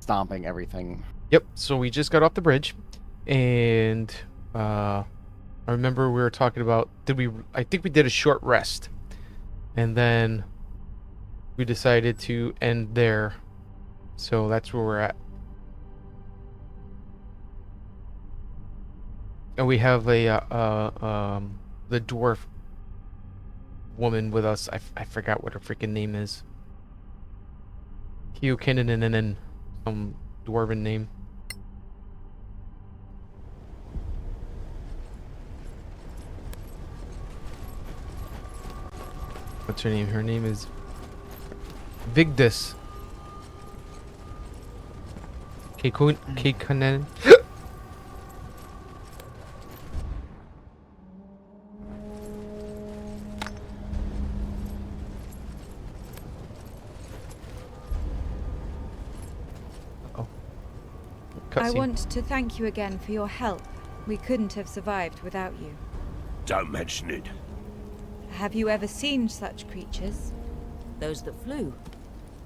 stomping everything. Yep, so we just got off the bridge, and I remember we were talking about, I think we did a short rest, and then we decided to end there, so that's where we're at. And we have the dwarf woman with us. I forgot what her freaking name is. Hiukininen, some dwarven name. What's her name? Her name is Vigdis. Keikonen. I want to thank you again for your help. We couldn't have survived without you. Don't mention it. Have you ever seen such creatures? Those that flew?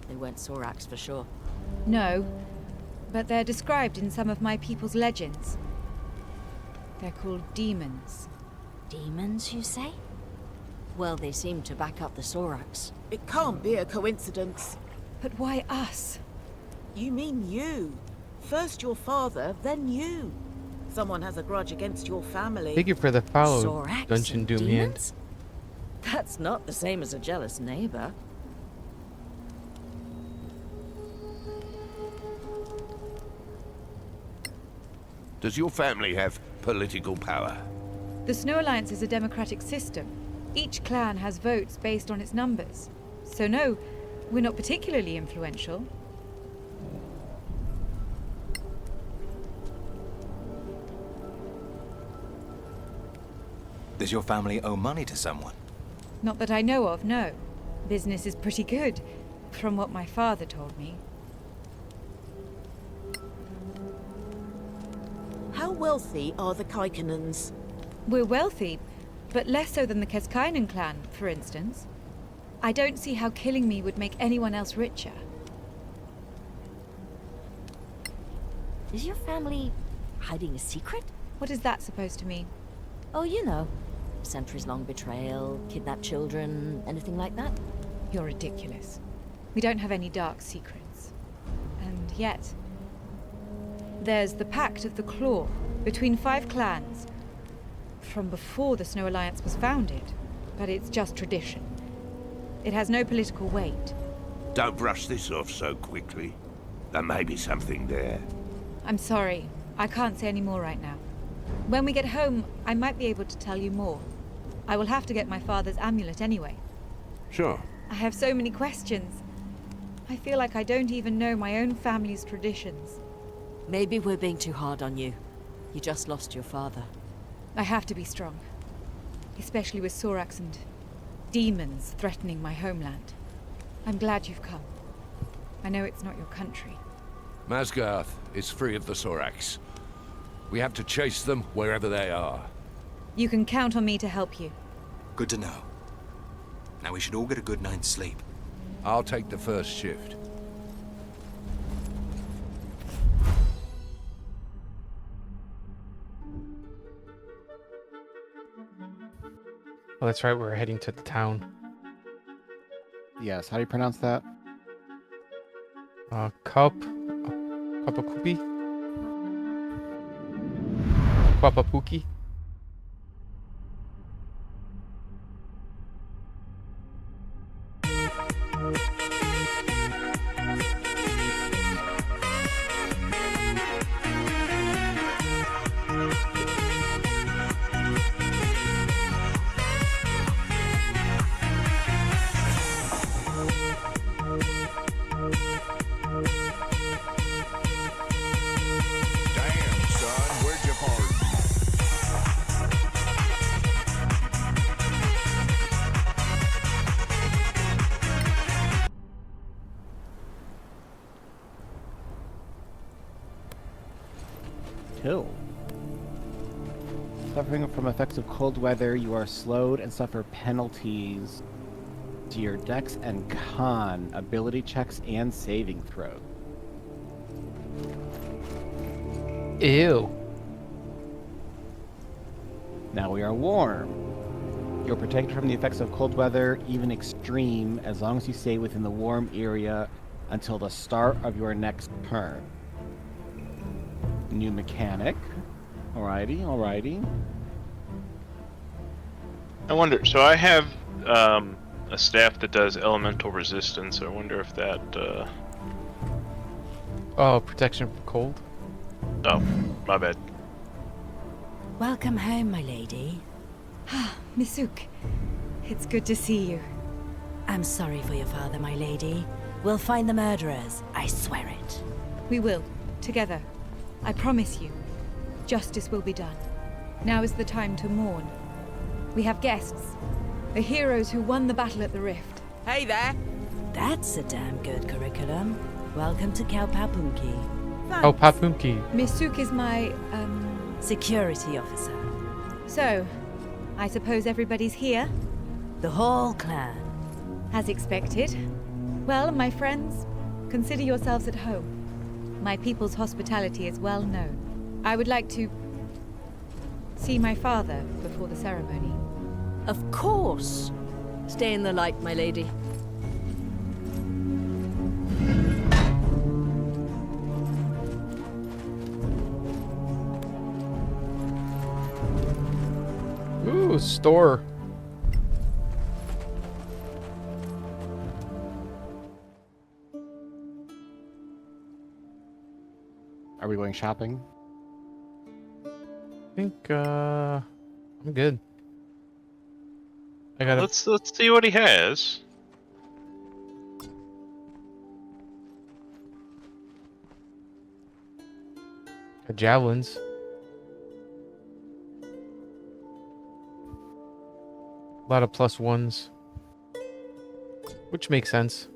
They weren't Sorax for sure. No, but they're described in some of my people's legends. They're called demons. Demons, you say? Well, they seem to back up the Sorax. It can't be a coincidence. But why us? You mean you. First your father, then you. Someone has a grudge against your family. Thank you for the follow, Sorax Dungeon Doom Hand. That's not the same as a jealous neighbor. Does your family have political power? The Snow Alliance is a democratic system. Each clan has votes based on its numbers. So no, we're not particularly influential. Does your family owe money to someone? Not that I know of, no. Business is pretty good, from what my father told me. How wealthy are the Kaikanens? We're wealthy, but less so than the Keskainen clan, for instance. I don't see how killing me would make anyone else richer. Is your family hiding a secret? What is that supposed to mean? Oh, you know. Centuries-long betrayal, kidnapped children, anything like that? You're ridiculous. We don't have any dark secrets. And yet... there's the Pact of the Claw, between 5 clans. From before the Snow Alliance was founded. But it's just tradition. It has no political weight. Don't brush this off so quickly. There may be something there. I'm sorry. I can't say any more right now. When we get home, I might be able to tell you more. I will have to get my father's amulet anyway. Sure. I have so many questions. I feel like I don't even know my own family's traditions. Maybe we're being too hard on you. You just lost your father. I have to be strong. Especially with Sorax and demons threatening my homeland. I'm glad you've come. I know it's not your country. Masgarth is free of the Sorax. We have to chase them wherever they are. You can count on me to help you. Good to know. Now we should all get a good night's sleep. I'll take the first shift. Oh, that's right, we're heading to the town. Yes, how do you pronounce that? Kapakupi? Kwapapuki? Kill. Suffering from effects of cold weather, you are slowed and suffer penalties to your dex and con, ability checks, and saving throws. Ew. Now we are warm. You're protected from the effects of cold weather, even extreme, as long as you stay within the warm area until the start of your next turn. New mechanic. Alrighty. I wonder. So I have a staff that does elemental resistance. I wonder if that. Oh, protection from cold. Oh, my bad. Welcome home, my lady. Misuk, it's good to see you. I'm sorry for your father, my lady. We'll find the murderers. I swear it. We will, together. I promise you. Justice will be done. Now is the time to mourn. We have guests. The heroes who won the battle at the Rift. Hey there. That's a damn good curriculum. Welcome to Kalpapunki. Thanks. Oh, Papunki. Misuk is my, Security officer. So, I suppose everybody's here? The whole clan. As expected. Well, my friends, consider yourselves at home. My people's hospitality is well known. I would like to see my father before the ceremony. Of course. Stay in the light, my lady. Ooh, store. Are we going shopping? I think I'm good. I gotta. Let's see what he has. Got javelins. A lot of +1s, which makes sense.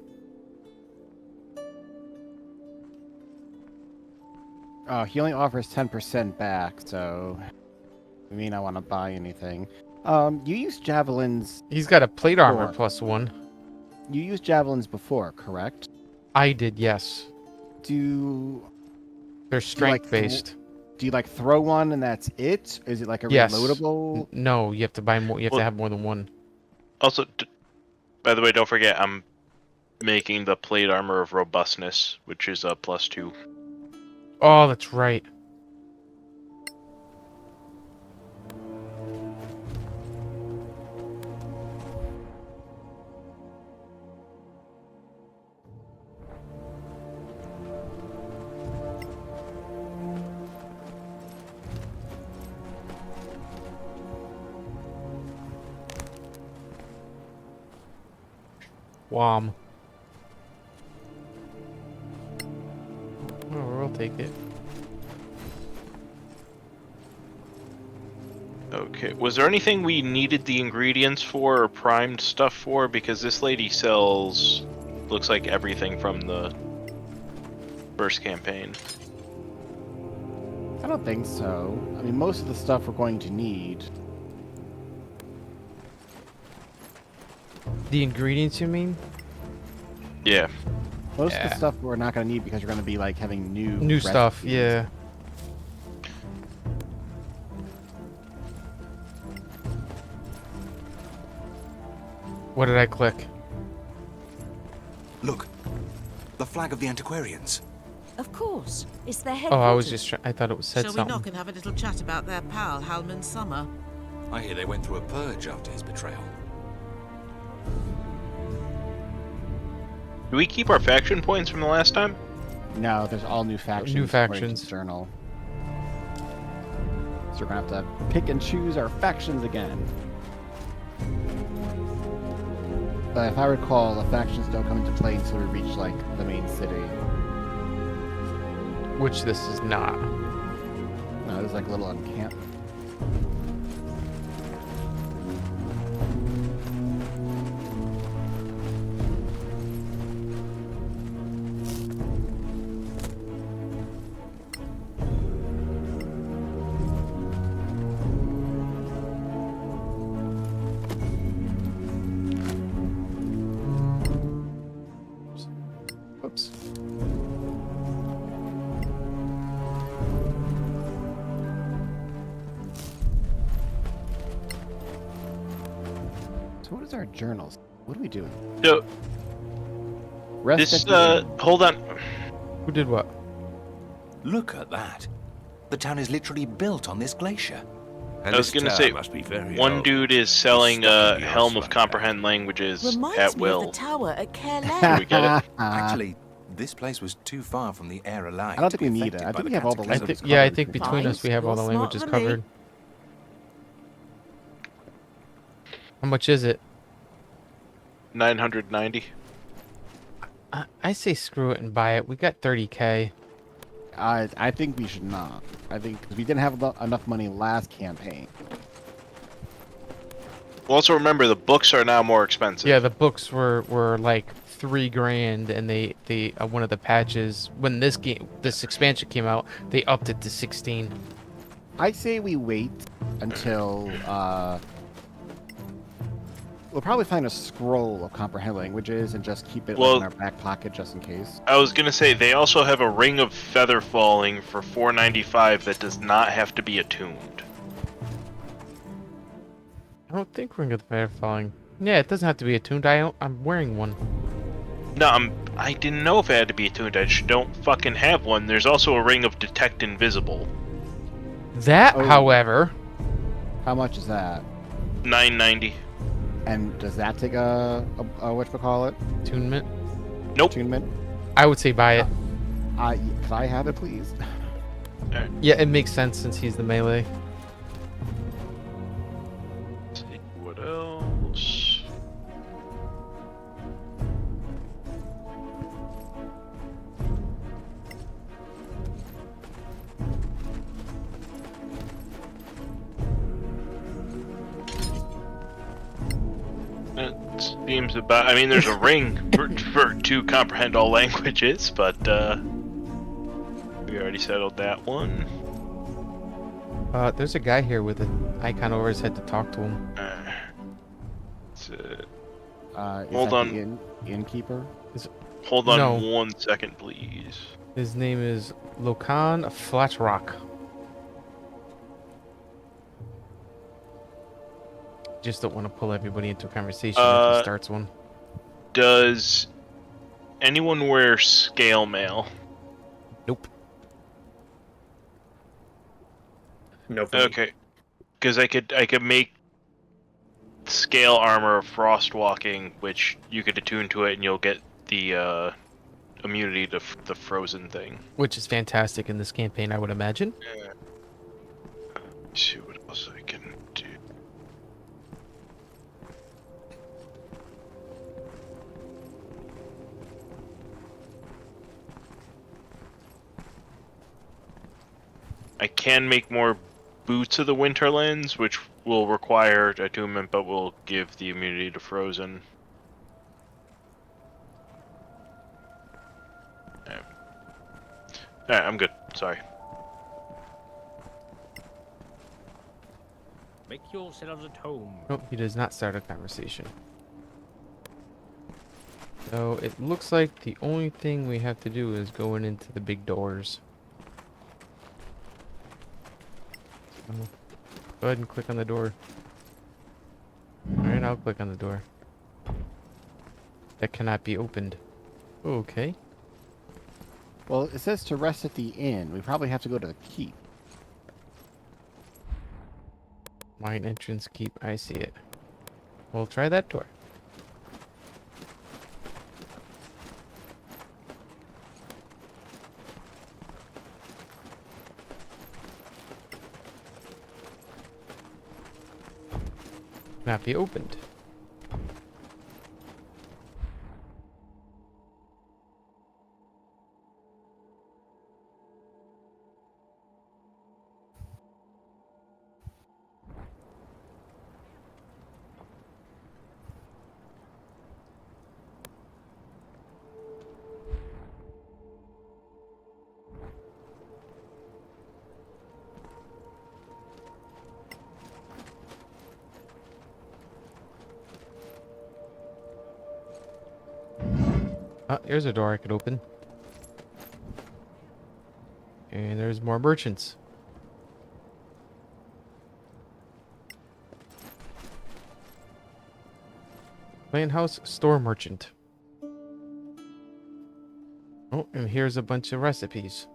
He only offers 10% back, so I mean I want to buy anything. You used javelins. He's got a plate armor Sure. +1. You used javelins before, correct? I did, yes. Do They're like, strength based. do you like throw one and that's it? Is it like a Yes. reloadable? No, you have to buy more. You have to Well- have more than one. Also, by the way, don't forget I'm making the plate armor of robustness, which is a +2. Oh, that's right. Wham. Oh, we'll take it. Okay, was there anything we needed the ingredients for or primed stuff for? Because this lady sells, looks like everything from the first campaign. I don't think so. I mean, most of the stuff we're going to need. The ingredients, you mean? Yeah. Most of Yeah. the stuff we're not going to need because you're going to be like having New stuff, recipes. yeah. What did I click? Look, the flag of the antiquarians. Of course. It's their Oh, headquarters. I was just. I thought it was said Shall we something. knock and have a little chat about their pal, Halman Summer? I hear they went through a purge after his betrayal. Do we keep our faction points from the last time? No, there's all new factions. according to factions. the Journal. So we're going to have to pick and choose our factions again. But if I recall, the factions don't come into play until we reach, like, the main city. Which this is not. No, there's, like, a little encampment. Oops. So what is our journals? What are we doing? So Rest this at the inn. hold on. Who did what? Look at that. The town is literally built on this glacier. And I was this gonna town say, must be very one old. dude is selling stuck in the Helm ice of like Comprehend Languages Reminds at me will. of the tower at Do we Kerley. get it? Actually, this place was too far from the air alive. I don't to think we be need it. affected I by think we have all the I cataclysm. languages think, yeah, I covered. think between Fine, us we have all the you're languages smarter than me. covered. How much is it? 990. I say screw it and buy it. We got 30k. I think we should not. I think 'cause we didn't have enough money last campaign. Well, also remember the books are now more expensive. Yeah, the books were like $3,000, and they one of the patches when this expansion came out, they upped it to 16. I say we wait until we'll probably find a scroll of comprehend languages and just keep it like, in our back pocket just in case. I was gonna say they also have a ring of feather falling for 495 that does not have to be attuned. I don't think Ring of the Feather Falling. Yeah, it doesn't have to be attuned. I'm wearing one. No, I didn't know if it had to be attuned. I just don't fucking have one. There's also a ring of detect invisible. That, Oh. however, How much is that? 990. And does that take a whatchamacallit? attunement. Nope. Attunement? I would say buy it. Could I have it, please? Yeah, it makes sense since he's the melee. Let's see what else. It seems about. I mean, there's a ring for to comprehend all languages, but we already settled that one. There's a guy here with an icon over his head to talk to him. It's, Is Hold that on. The innkeeper? hold on No. 1 second, please. His name is Lokan Flatrock. Just don't want to pull everybody into a conversation if he starts one. Does anyone wear scale mail? Nope. No. Okay, because I could make scale armor of frost walking, which you could attune to it, and you'll get the immunity to the frozen thing. Which is fantastic in this campaign, I would imagine. Let's see what else I can do. I can make more Boots of the Winterlands, which will require attunement, but will give the immunity to frozen. Alright, I'm good. Sorry. Make yourselves at home. Nope, he does not start a conversation. So it looks like the only thing we have to do is going into the big doors. So, go ahead and click on the door. Alright, I'll click on the door. That cannot be opened. Okay. Well, it says to rest at the inn. We probably have to go to the keep. Mine entrance keep. I see it. We'll try that door. Not be opened. Ah, here's a door I could open. And there's more merchants. Clan House Store Merchant. Oh, and here's a bunch of recipes.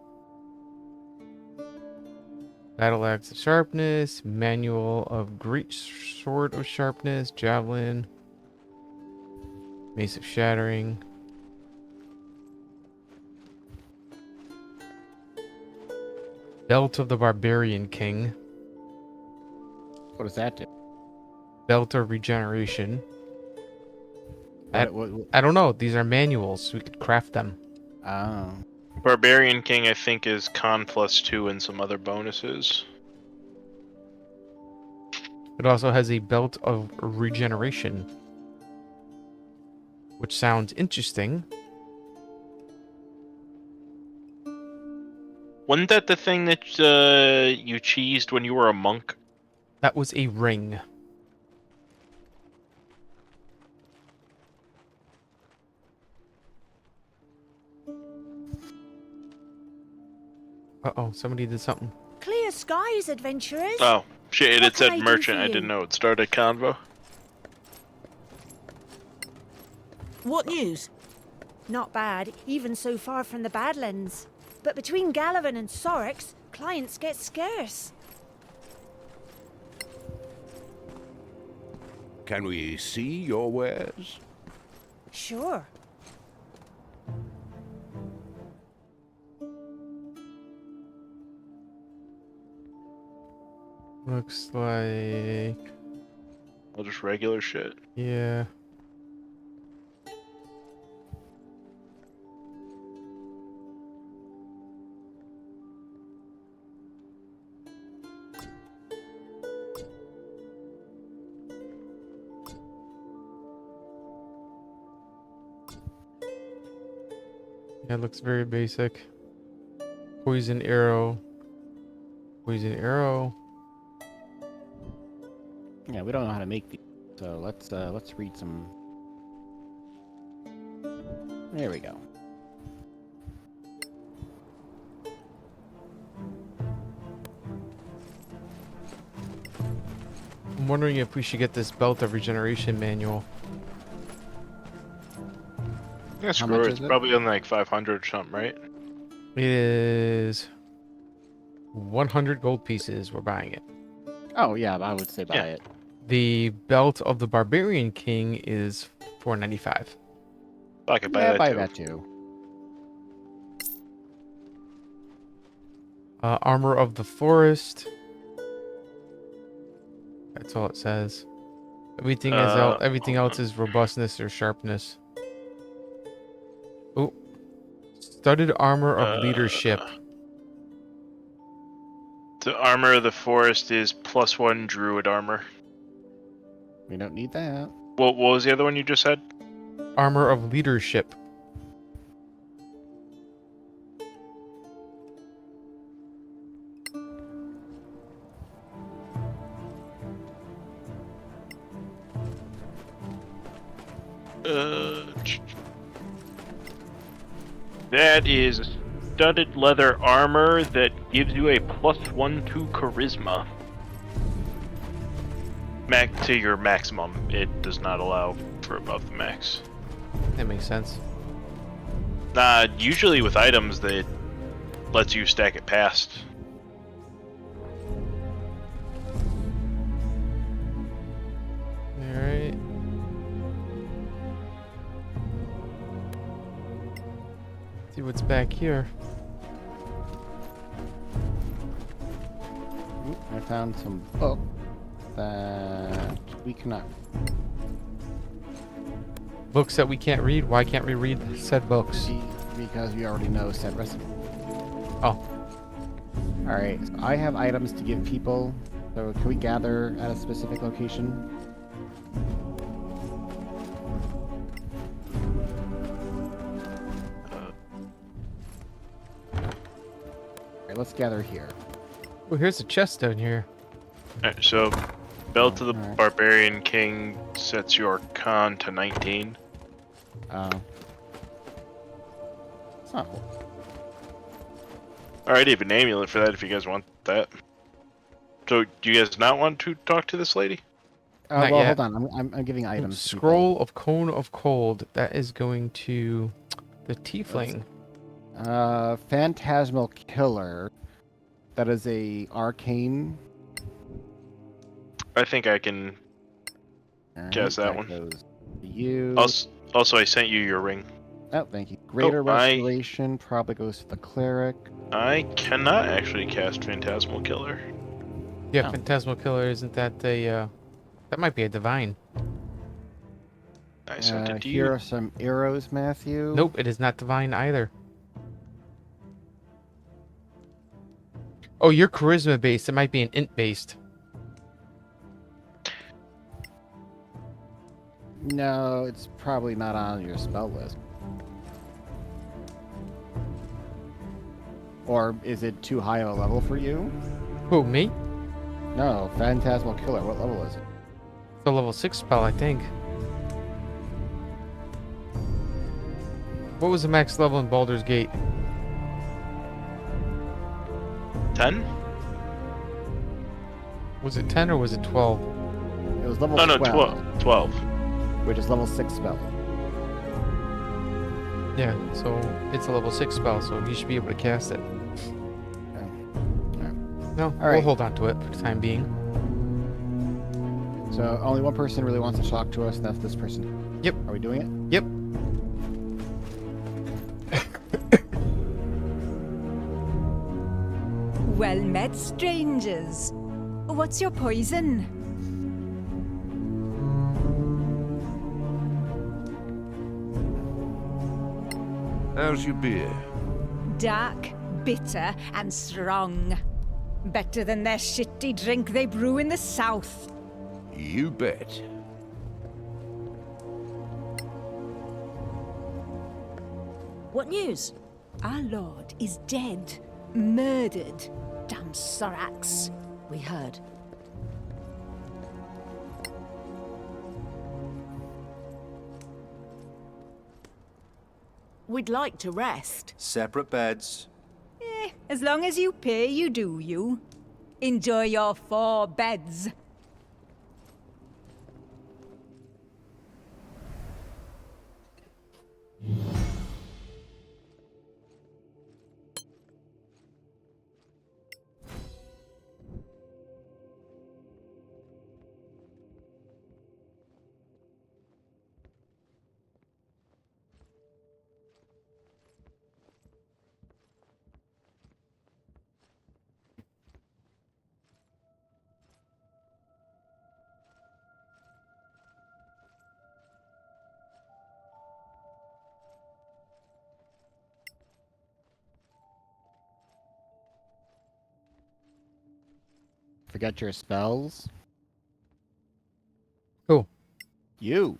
Battle Axe of Sharpness, Manual of Great Sword of Sharpness, Javelin, Mace of Shattering. Belt of the Barbarian King. What does that do? Belt of Regeneration. I What- I don't know. These are manuals. We could craft them. Oh. Barbarian King, I think, is con +2 and some other bonuses. It also has a Belt of Regeneration, which sounds interesting. Wasn't that the thing that you cheesed when you were a monk? That was a ring. Uh-oh, somebody did something. Clear skies, adventurers. Oh, shit, What it said can I do merchant. for I you? didn't know it started convo. What news? Not bad, even so far from the Badlands. But between Galavan and Sorix, clients get scarce. Can we see your wares? Sure. Looks like... Well, just regular shit. yeah. Yeah, it looks very basic. Poison arrow. Poison arrow. Yeah, we don't know how to make these. So let's read some. There we go. I'm wondering if we should get this Belt of Regeneration manual. Yeah, How screw much it. is It's it? probably on like 500 or something, right? It is 100 gold pieces. We're buying it. Oh yeah, I would say buy Yeah. it. The Belt of the Barbarian King is $4.95. I could buy Yeah, that buy too. that too. Armor of the Forest. That's all it says. Everything everything hold else on. is robustness or sharpness. Oh, studded armor of leadership. The armor of the forest is +1 druid armor. We don't need that. What was the other one you just said? Armor of leadership. That is studded leather armor that gives you a +1 to charisma. To your maximum. It does not allow for above the max. That makes sense. Usually with items that lets you stack it past. Alright. See what's back here. Oop, I found some book that we cannot. Books that we can't read. Why can't we read said books? See because we already know said recipe. Oh, Alright, so I have items to give people. So can we gather at a specific location? Alright, let's gather here. well, here's a chest down here. Alright, so Belt of the Alright. Barbarian King sets your con to 19. It's not. Alright, I have an amulet for that if you guys want that. So, do you guys not want to talk to this lady? Not well, yet. hold on. I'm giving items. to people. Scroll of Cone of Cold. That is going to the Tiefling. Phantasmal Killer. That is a arcane. I think I can Alright, guess that one. goes to you. Also, I sent you your ring. Oh, thank you. Greater Oh, Restoration probably goes to the Cleric. I cannot actually cast Phantasmal Killer. Yeah, Oh. Phantasmal Killer. Isn't that a? That might be a divine. I sent it to Here you. are some arrows, Matthew. Nope, it is not divine either. Oh, you're charisma based. It might be an int based. No, it's probably not on your spell list. Or is it too high of a level for you? Who, me? No, Phantasmal Killer. What level is it? It's a level 6 spell, I think. What was the max level in Baldur's Gate? 10? Was it 10 or was it 12? It was level Oh, no, 12, 12. which is level 6 spell. Yeah, so it's a level 6 spell, so you should be able to cast it. No, we'll right. hold on to it for the time being. So only one person really wants to talk to us, and that's this person. Yep. Are we doing it? Yep. Well met, strangers. What's your poison? How's your beer? Dark, bitter, and strong. Better than their shitty drink they brew in the south. You bet. What news? Our lord is dead. Murdered. Damn Sorax. We heard. We'd like to rest. Separate beds. As long as you pay, you do you. Enjoy your 4 beds. Forget your spells. Who? You.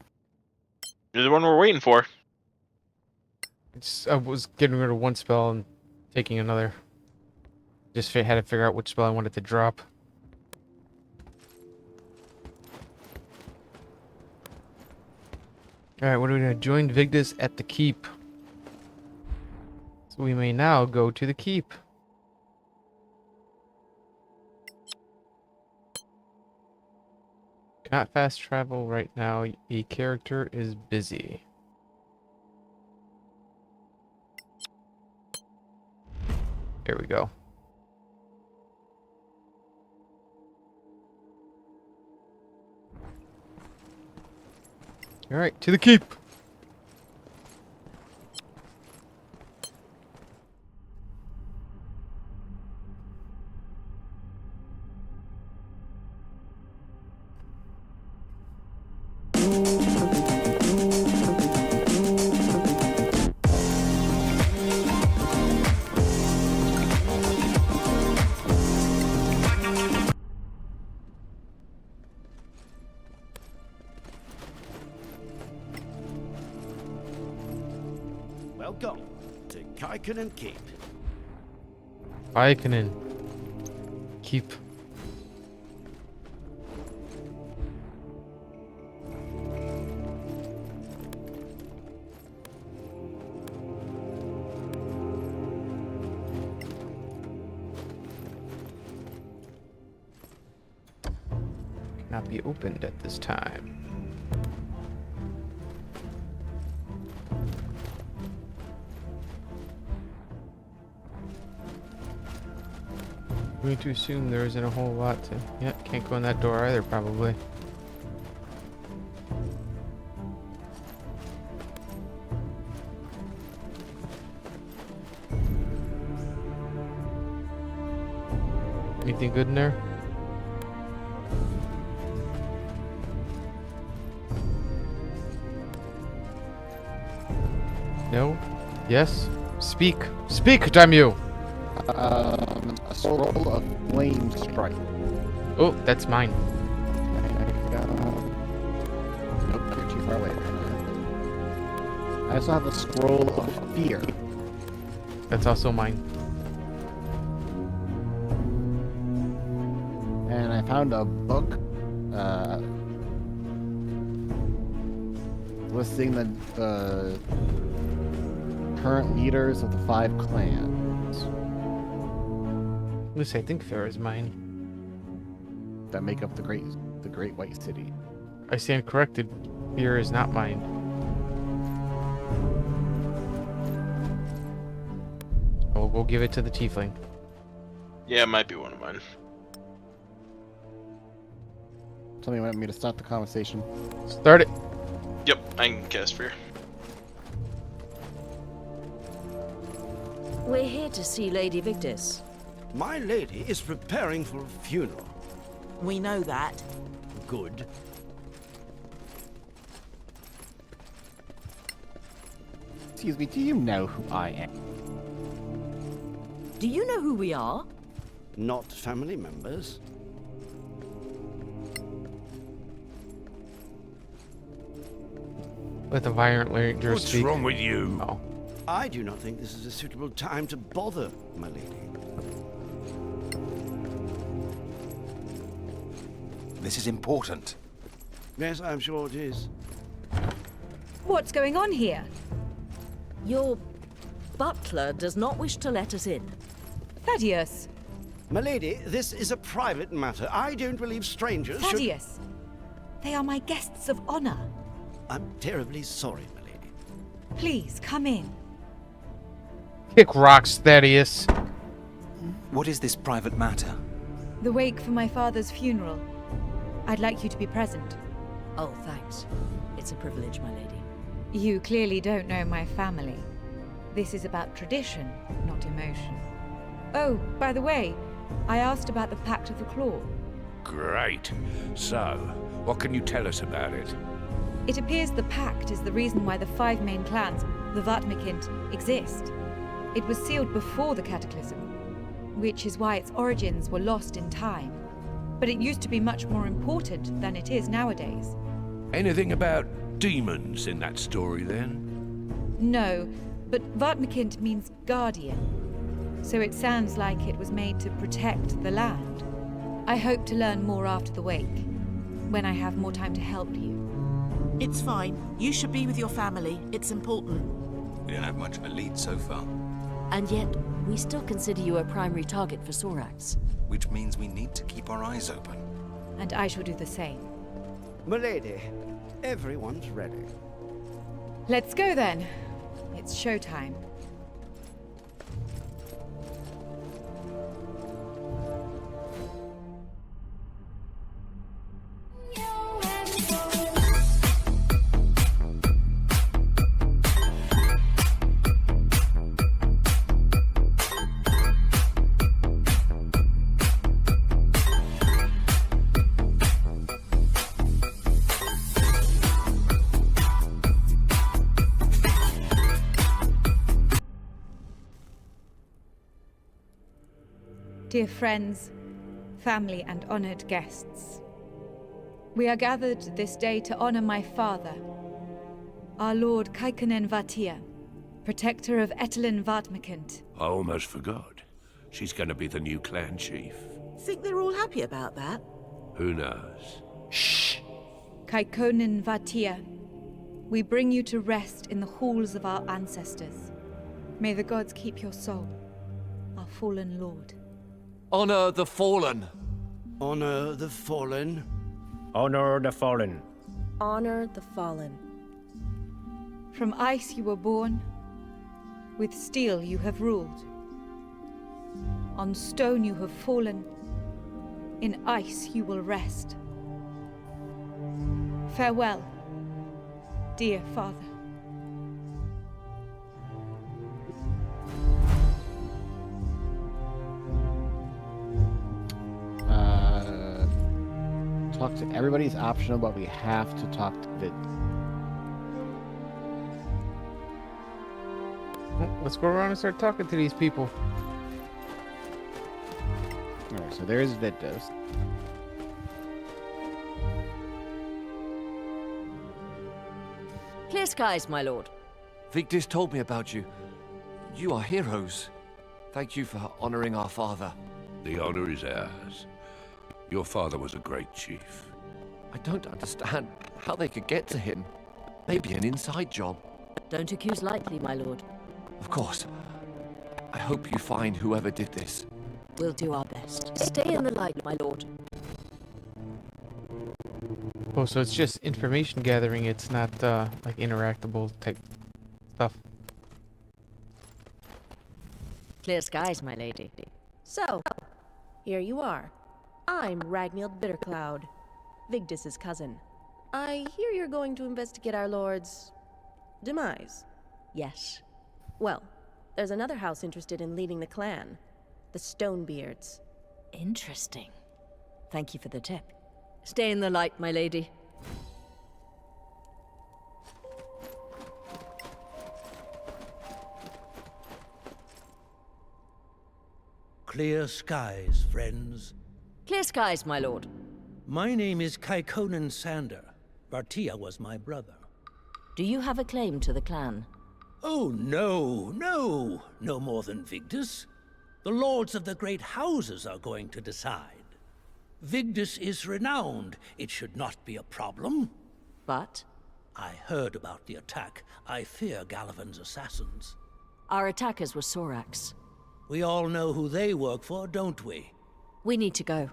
You're the one we're waiting for. I was getting rid of one spell and taking another. Just had to figure out which spell I wanted to drop. Alright, what are we doing? Join Vigdis at the keep. So we may now go to the keep. Cannot fast travel right now. A character is busy. Here we go. All right, to the keep. Welcome to Kaikinen Keep. Ikanin. Keep. Now cannot be opened at this time. I'm going to assume there isn't a whole lot to... Yeah, can't go in that door either, probably. Anything good in there? No? Yes? Speak! Speak, damn you! A scroll of flame strike. Oh, that's mine. Nope, you're too far away. I also have a scroll of fear. That's also mine. And I found a book listing the current leaders of the 5 clans At least I think fair is mine. that make up the Great White City. I stand corrected. Fear is not mine. I'll go give it to the tiefling. Yeah, it might be one of mine. Somebody wanted me to start the conversation. Start it. Yep, I can cast fear. We're here to see Lady Victis. My lady is preparing for a funeral. We know that. Good. Excuse me, do you know who I am? Do you know who we are? Not family members. Let the violent ranger What's speak. wrong with you? Oh. I do not think this is a suitable time to bother, my lady. This is important. Yes, I'm sure it is. What's going on here? Your butler does not wish to let us in. Thaddeus! My lady, this is a private matter. I don't believe strangers should... Thaddeus! They are my guests of honor. I'm terribly sorry, my lady. Please, come in. Kick rocks, Thaddeus. What is this private matter? The wake for my father's funeral. I'd like you to be present. Oh, thanks. It's a privilege, my lady. You clearly don't know my family. This is about tradition, not emotion. Oh, by the way, I asked about the Pact of the Claw. Great. So, what can you tell us about it? It appears the Pact is the reason why the 5 main clans, the Vatmikint, exist. It was sealed before the Cataclysm, which is why its origins were lost in time. But it used to be much more important than it is nowadays. Anything about demons in that story, then? No, but Vatmikint means guardian. So it sounds like it was made to protect the land. I hope to learn more after the wake, when I have more time to help you. It's fine. You should be with your family. It's important. We don't have much of a lead so far. And yet, we still consider you a primary target for Sorax. Which means we need to keep our eyes open. And I shall do the same. My lady, everyone's ready. Let's go then. It's showtime. Dear friends, family and honored guests, we are gathered this day to honor my father, our Lord Kaikanen Vatia, protector of Etelin Vatmikint. I almost forgot. She's gonna be the new clan chief. Think they're all happy about that? Who knows? Shh. Kaikonen Vatia, we bring you to rest in the halls of our ancestors. May the gods keep your soul, our fallen lord. Honor the fallen. Honor the fallen. Honor the fallen. Honor the fallen. From ice you were born, with steel you have ruled. On stone you have fallen, in ice you will rest. Farewell, dear father. Talk to everybody's optional, but we have to talk to Vid. Let's go around and start talking to these people. Alright, so there's Viddos. Clear skies, my lord. Victis told me about you. You are heroes. Thank you for honoring our father. The honor is ours. Your father was a great chief. I don't understand how they could get to him. Maybe an inside job. Don't accuse lightly, my lord. Of course. I hope you find whoever did this. We'll do our best. Stay in the light, my lord. Oh, so it's just information gathering. It's not like interactable type stuff. Clear skies, my lady. So, here you are. I'm Ragnhild Bittercloud, Vigdis's cousin. I hear you're going to investigate our lord's demise. Yes. Well, there's another house interested in leading the clan, the Stonebeards. Interesting. Thank you for the tip. Stay in the light, my lady. Clear skies, friends. Clear skies, my lord. My name is Kaikonen Sander. Vartia was my brother. Do you have a claim to the clan? Oh, no. No more than Vigdis. The lords of the great houses are going to decide. Vigdis is renowned. It should not be a problem. But? I heard about the attack. I fear Galavan's assassins. Our attackers were Sorax. We all know who they work for, don't we? We need to go.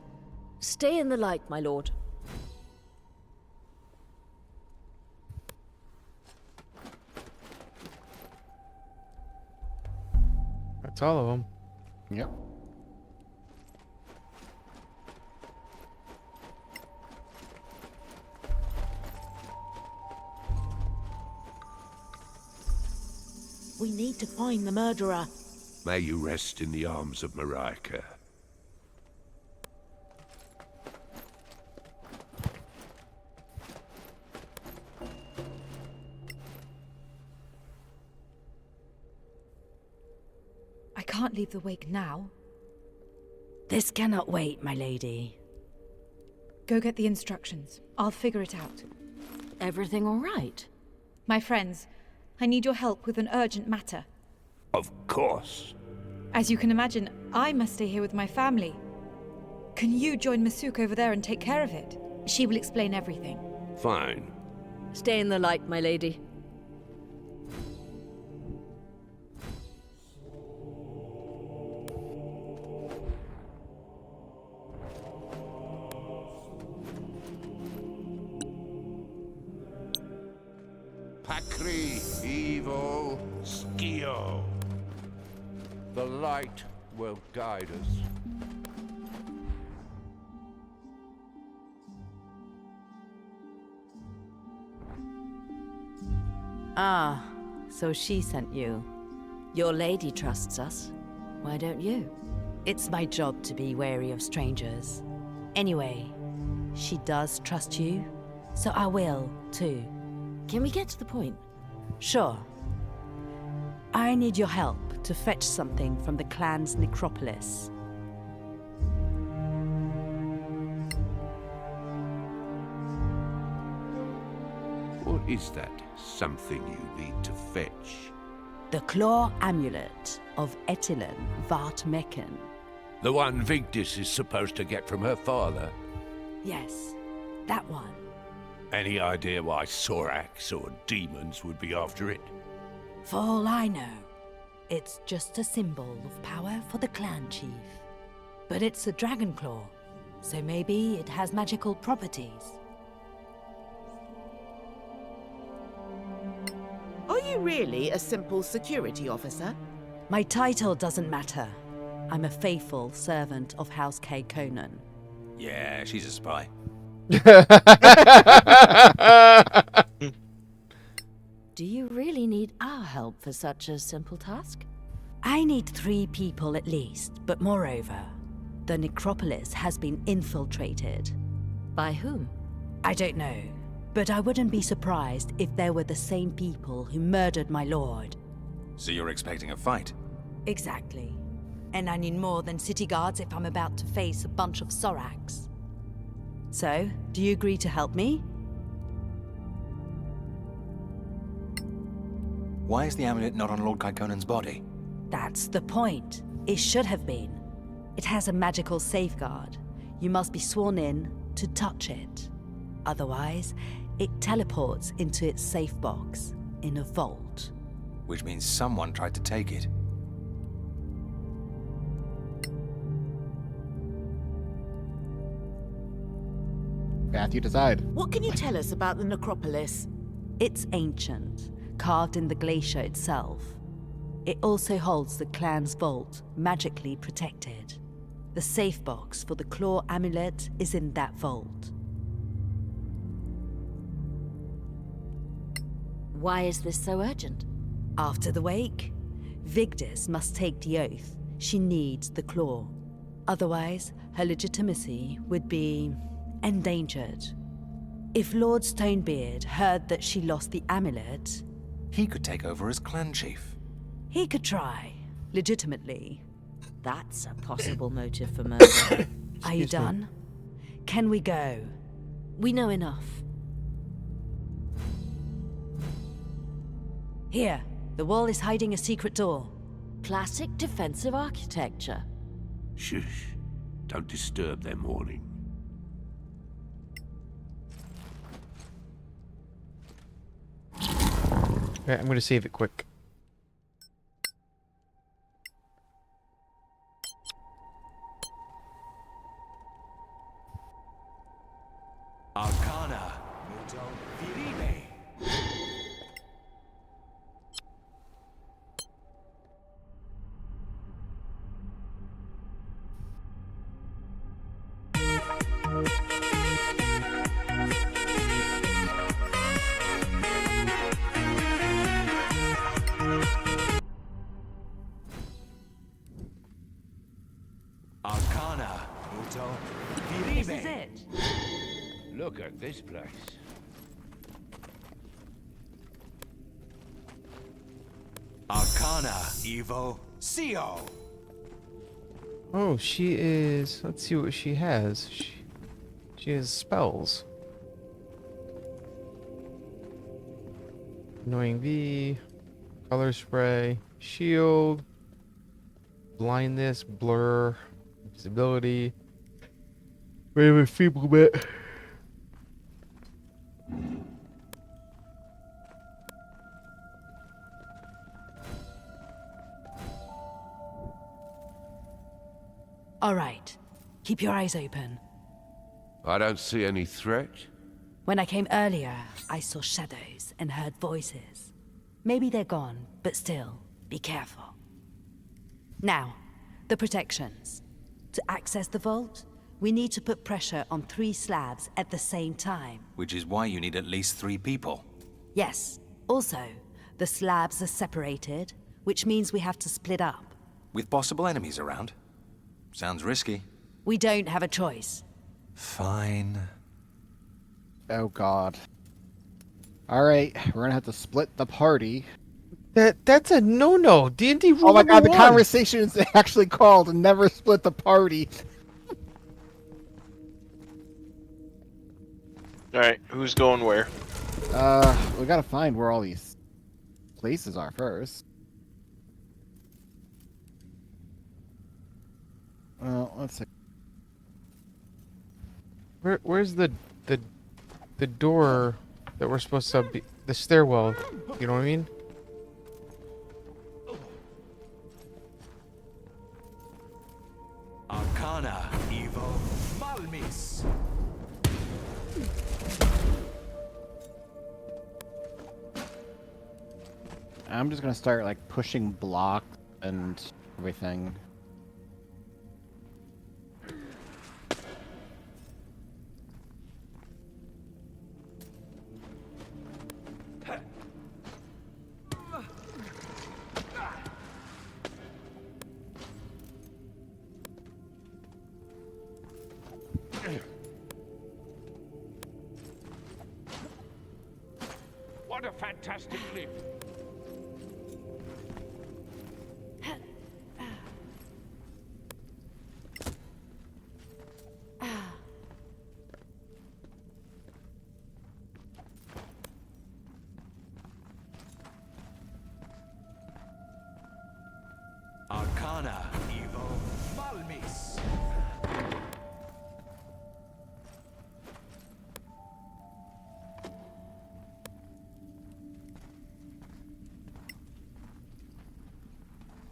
Stay in the light, my lord. That's all of them. Yep. We need to find the murderer. May you rest in the arms of Marika. I can't leave the wake now. This cannot wait, my lady. Go get the instructions. I'll figure it out. Everything all right? My friends, I need your help with an urgent matter. Of course. As you can imagine, I must stay here with my family. Can you join Masuk over there and take care of it? She will explain everything. Fine. Stay in the light, my lady. Pakri Evo Skio. The light will guide us. Ah, so she sent you. Your lady trusts us. Why don't you? It's my job to be wary of strangers. Anyway, she does trust you, so I will, too. Can we get to the point? Sure. I need your help to fetch something from the clan's necropolis. What is that something you need to fetch? The claw amulet of Etilin Vart Mekken. The one Vigdis is supposed to get from her father? Yes, that one. Any idea why Sorax or demons would be after it? For all I know, it's just a symbol of power for the clan chief. But it's a dragon claw, so maybe it has magical properties. you really a simple security officer? My title doesn't matter. I'm a faithful servant of House K. Conan. Yeah, she's a spy. Do you really need our help for such a simple task? I need 3 people at least, but moreover, the necropolis has been infiltrated. By whom? I don't know, but I wouldn't be surprised if they were the same people who murdered my lord. So you're expecting a fight? Exactly. And I need more than city guards if I'm about to face a bunch of Soraks. So, do you agree to help me? Why is the amulet not on Lord Kaikonen's body? That's the point. It should have been. It has a magical safeguard. You must be sworn in to touch it. Otherwise, it teleports into its safe box in a vault. Which means someone tried to take it. Path you decide. What can you tell us about the necropolis? It's ancient, carved in the glacier itself. It also holds the clan's vault, magically protected. The safe box for the claw amulet is in that vault. Why is this so urgent? After the wake, Vigdis must take the oath. She needs the claw. Otherwise, her legitimacy would be endangered. If Lord Stonebeard heard that she lost the amulet, he could take over as clan chief. He could try, legitimately. That's a possible motive for murder. Are you done? Can we go? We know enough. Here, the wall is hiding a secret door. Classic defensive architecture. Shush. Don't disturb their mourning. Okay, I'm gonna save it quick. Arcana. Muto Viribe. Arcana. Muto Viribe. This is it. Look at this place. Arcana. Evo. Sio. Oh, she is... Let's see what she has. She has spells. Annoying V. Color spray. Shield. Blindness. Blur. Invisibility. Wait a feeble bit. All right. Keep your eyes open. I don't see any threat. When I came earlier, I saw shadows and heard voices. Maybe they're gone, but still, be careful. Now, the protections. To access the vault, we need to put pressure on 3 slabs at the same time. Which is why you need at least 3 people. Yes. Also, the slabs are separated, which means we have to split up. With possible enemies around. Sounds risky. We don't have a choice. Fine. Oh god. Alright, we're gonna have to split the party. That's a no-no. D&D rule Oh my god, the #1. conversation is actually called never split the party. Alright, who's going where? We gotta find where all these places are first. Well, let's see. Where's the door that we're supposed to be... The stairwell, you know what I mean? Arcana. Evo. Malmis. I'm just gonna start like pushing blocks and everything. What a fantastic leap! Arcana Evo Malmis.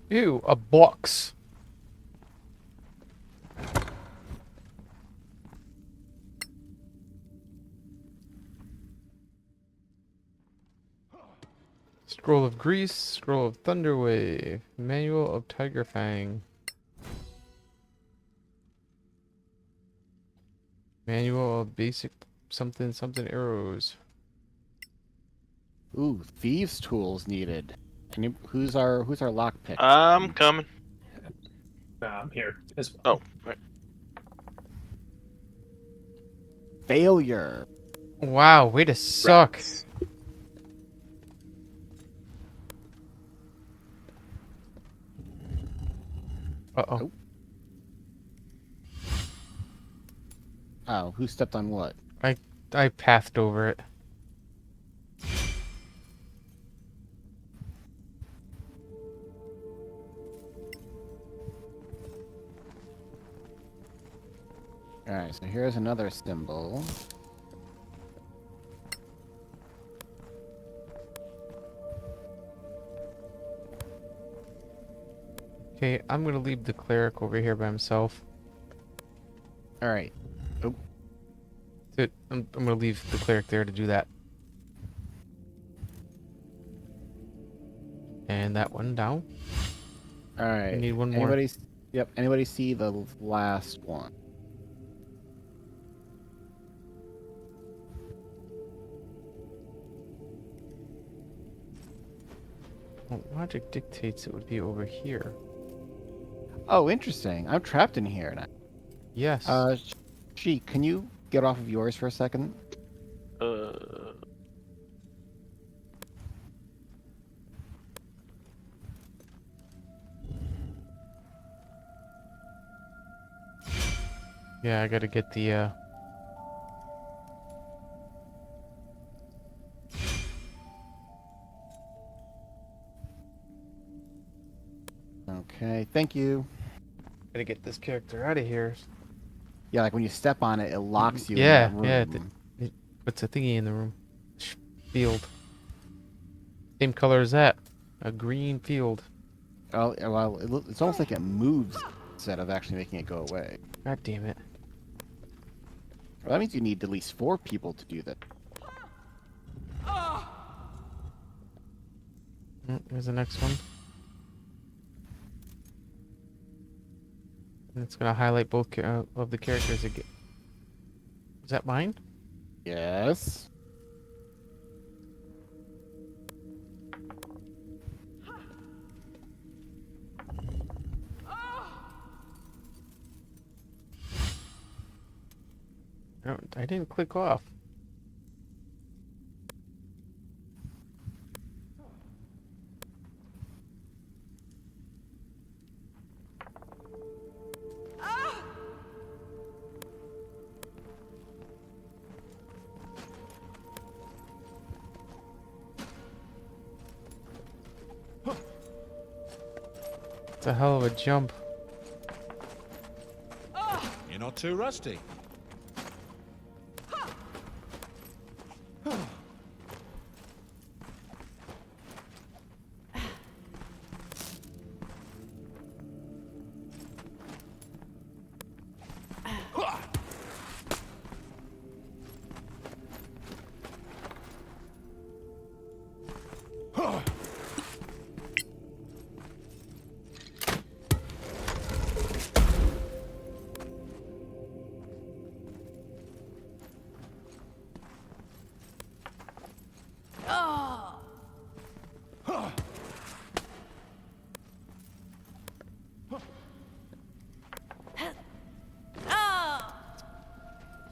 Ew, a box. Scroll of Grease, Scroll of Thunderwave, Manual of Tiger Fang. Manual of Basic something something arrows. Ooh, thieves' tools needed. Who's our lockpick? I'm coming. I'm here as well. Oh, right. Oh. Failure. Wow, way to suck. Uh-oh. Oh, who stepped on what? I pathed over it. Alright, so here's another symbol. Okay, I'm gonna leave the cleric over here by himself. Alright. Oh. I'm gonna leave the cleric there to do that. And that one down. Alright. We need one more. Anybody see the last one? Well, logic dictates it would be over here. Oh, interesting. I'm trapped in here now. Yes. Sheik, can you get off of yours for a second? Yeah, I gotta get the, Okay, thank you. Gotta get this character out of here. Yeah, like when you step on it, it locks you Yeah, in that yeah. room. It puts a thingy in the room. Field. Same color as that. A green field. Oh, well, it's almost like it moves instead of actually making it go away. God damn it. Well, that means you need at least 4 people to do that. Here's the next one. And it's gonna highlight both of the characters again. Is that mine? Yes. I didn't click off. It's a hell of a jump. You're not too rusty.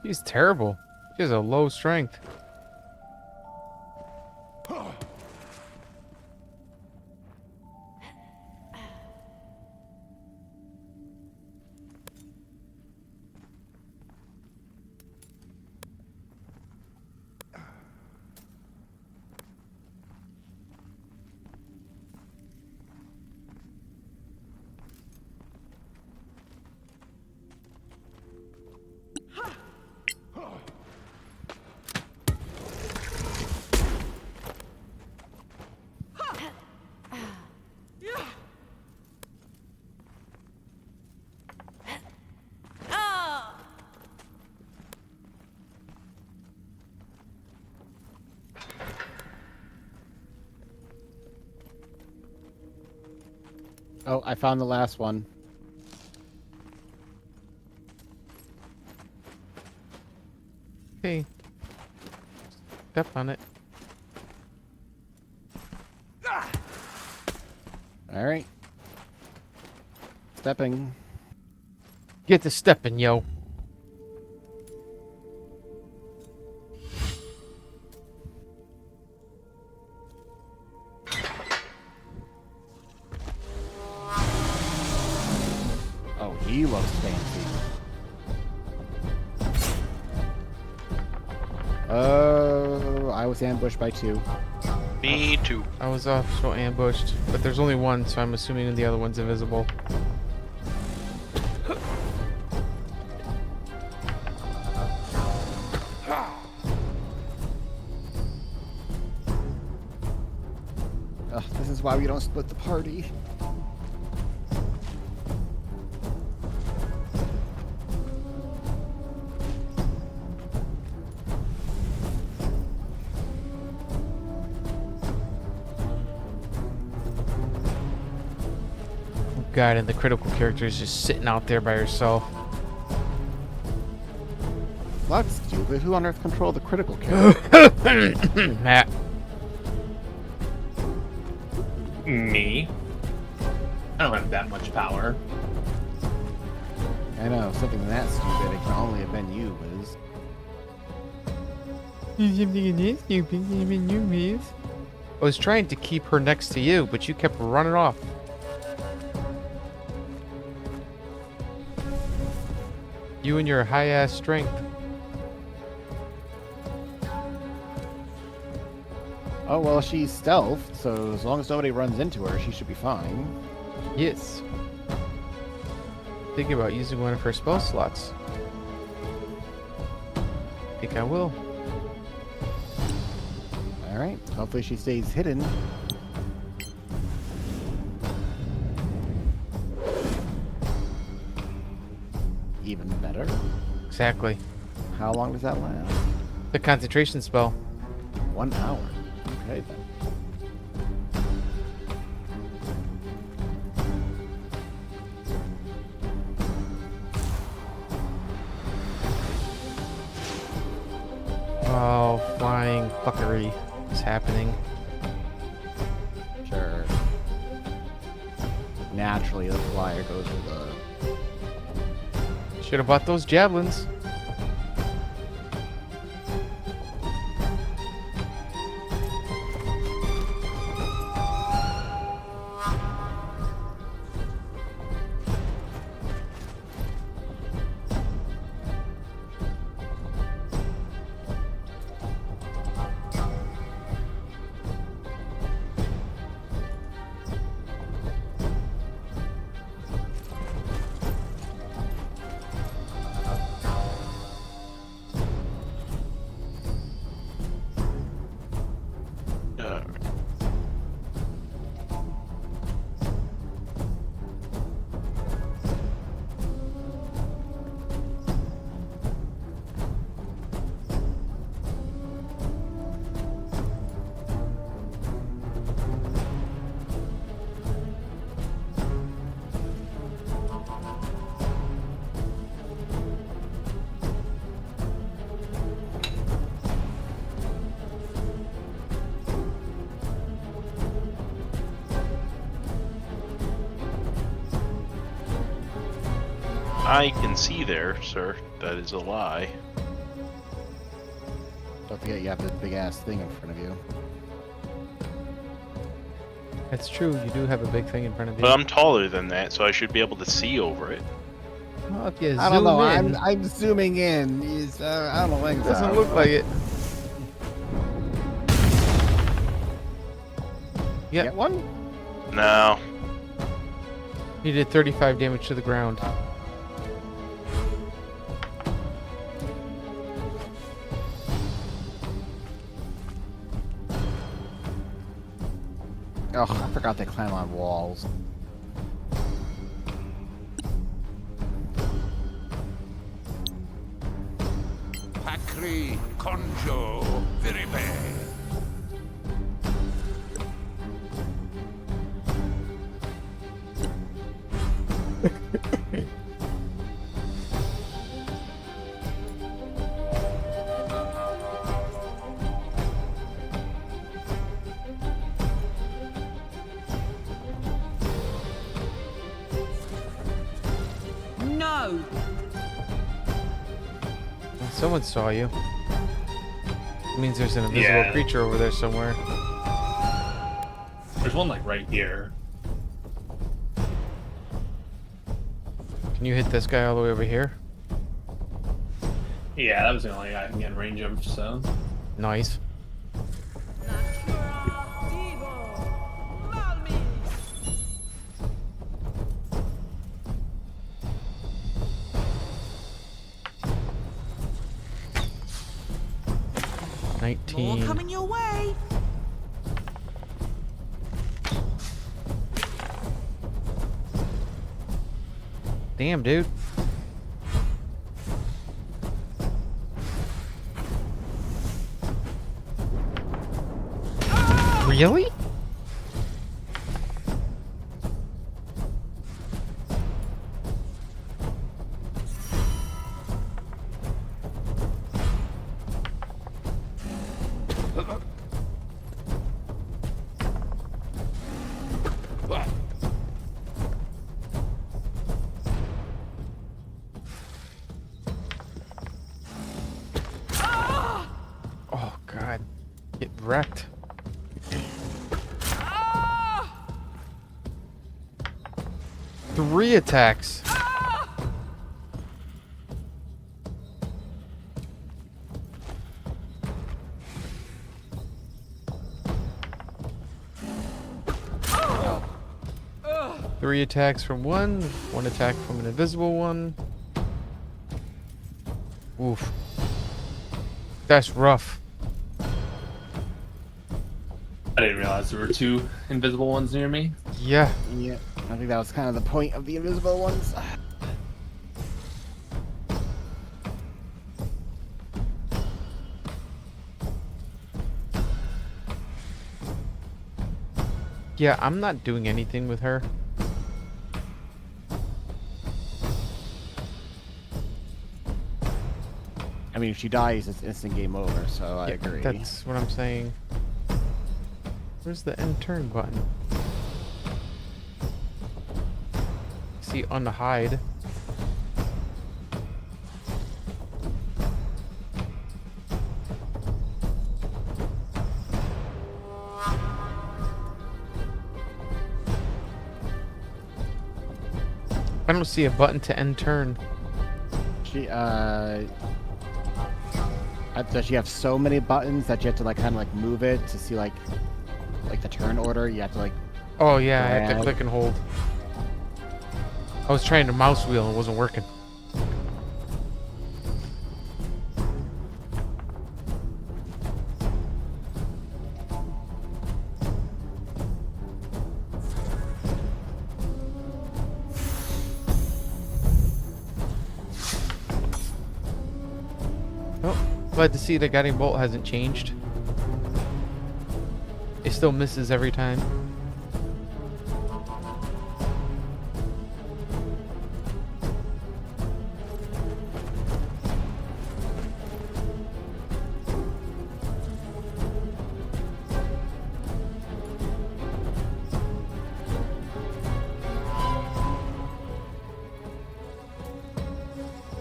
She's terrible. She has a low strength. Oh, I found the last one. Hey. Step on it. All right. Stepping. Get to stepping, yo. Oh, he looks fancy. I was ambushed by 2. Me too. I was also ambushed, but there's only one, so I'm assuming the other one's invisible. This is why we don't split the party. God, and the critical character is just sitting out there by herself. That's stupid. Who on earth controlled the critical character? Matt. Me? I don't have that much power. I know, something that stupid. It can only have been you, Liz. I was trying to keep her next to you, but you kept running off. You and your high-ass strength. Oh, well, she's stealth, so as long as nobody runs into her, she should be fine. Yes. Thinking about using one of her spell slots. I think I will. Alright, hopefully she stays hidden. Even better. Exactly. How long does that last? The concentration spell. 1 hour. Okay, then. Oh, flying fuckery is happening. Sure. Naturally, the flyer goes with the... Should have bought those javelins. I can see there, sir. That is a lie. forget you have this big ass thing in front of you. That's true. You do have a big thing in front of you. But I'm taller than that, so I should be able to see over it. Well, if you I don't know. zoom in, I'm zooming in. I don't know. it doesn't look like it. Yeah. Get one? No. He did 35 damage to the ground. Oh, I forgot they climb on walls. Pakri, Conjo, Viribe. No! Someone saw you. It means there's an invisible creature over there somewhere. There's one like right here. Can you hit this guy all the way over here? Yeah, that was the only guy I can get in range of, so. Nice. More coming your way. Damn, dude. Really? Oh, God. Get wrecked. Three attacks. Three attacks from one attack from an invisible one. Oof. That's rough. I didn't realize there were two invisible ones near me. Yeah. Yeah. I think that was kind of the point of the invisible ones. Yeah, I'm not doing anything with her. I mean, if she dies, it's instant game over, so I agree. That's what I'm saying. Where's the end turn button? See, on the hide. I don't see a button to end turn. Does she have so many buttons that you have to like kind of like move it to see like the turn order? You have to like. Oh yeah, I have to click and hold. I was trying to mouse wheel and it wasn't working. Glad to see the guiding bolt hasn't changed. It still misses every time.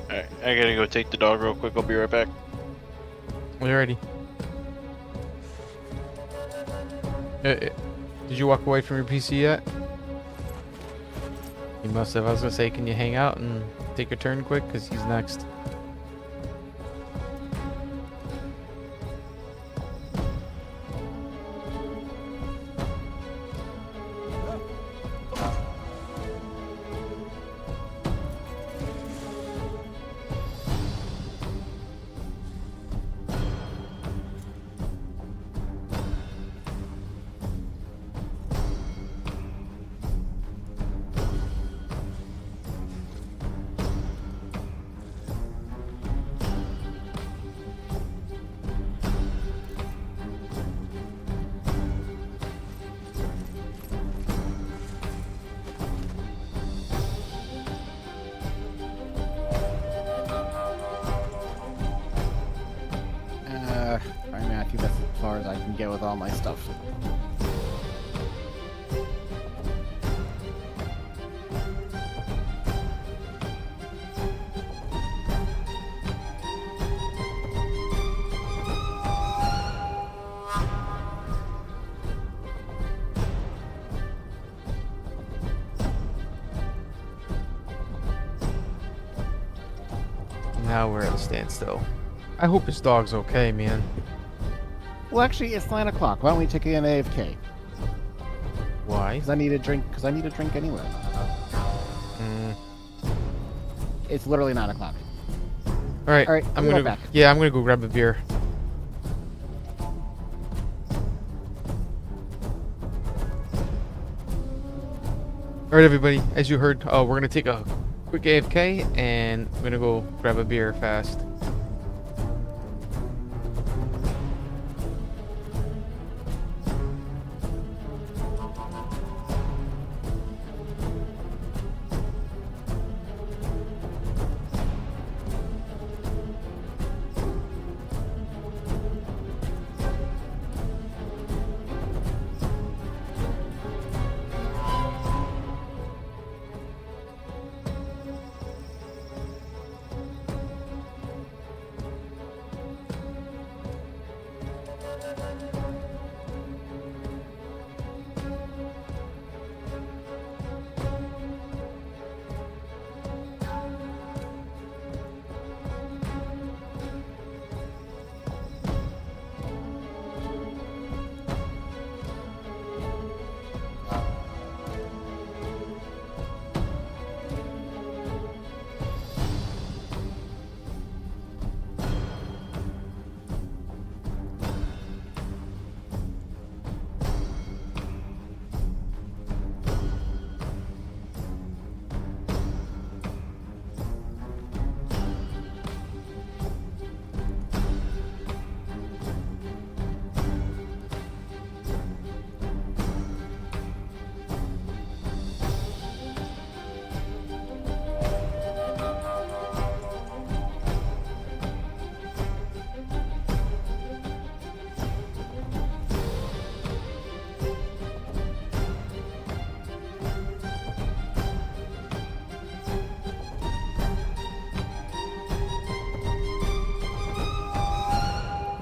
Alright, I gotta go take the dog real quick. I'll be right back. We're ready. Did you walk away from your PC yet? You must have. I was gonna say, can you hang out and take your turn quick? Because he's next. I mean, I think that's as far as I can get with all my stuff. Now we're at a standstill. I hope his dog's okay, man. Well, actually, it's 9 o'clock. Why don't we take an AFK? Why? Because I need a drink. Because I need a drink anyway. It's literally 9 o'clock. All right. I'm gonna. Back. Yeah, I'm gonna go grab a beer. All right, everybody. As you heard, we're gonna take a quick AFK, and I'm gonna go grab a beer fast.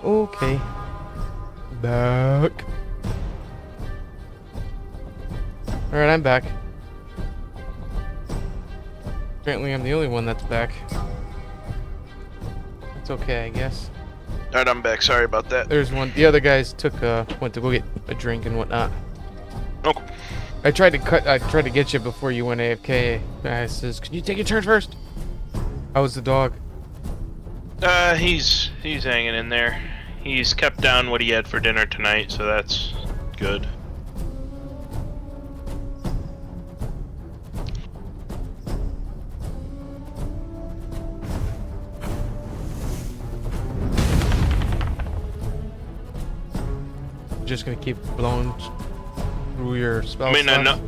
Okay. Back. Alright, I'm back. Apparently I'm the only one that's back. That's okay, I guess. Alright, I'm back. Sorry about that. There's one. The other guys went to go get a drink and whatnot. Okay. I tried to get you before you went AFK. I says, can you take your turn first? How was the dog? He's hanging in there. He's kept down what he had for dinner tonight, so that's good. Just gonna keep blowing through your spell I mean, stuff?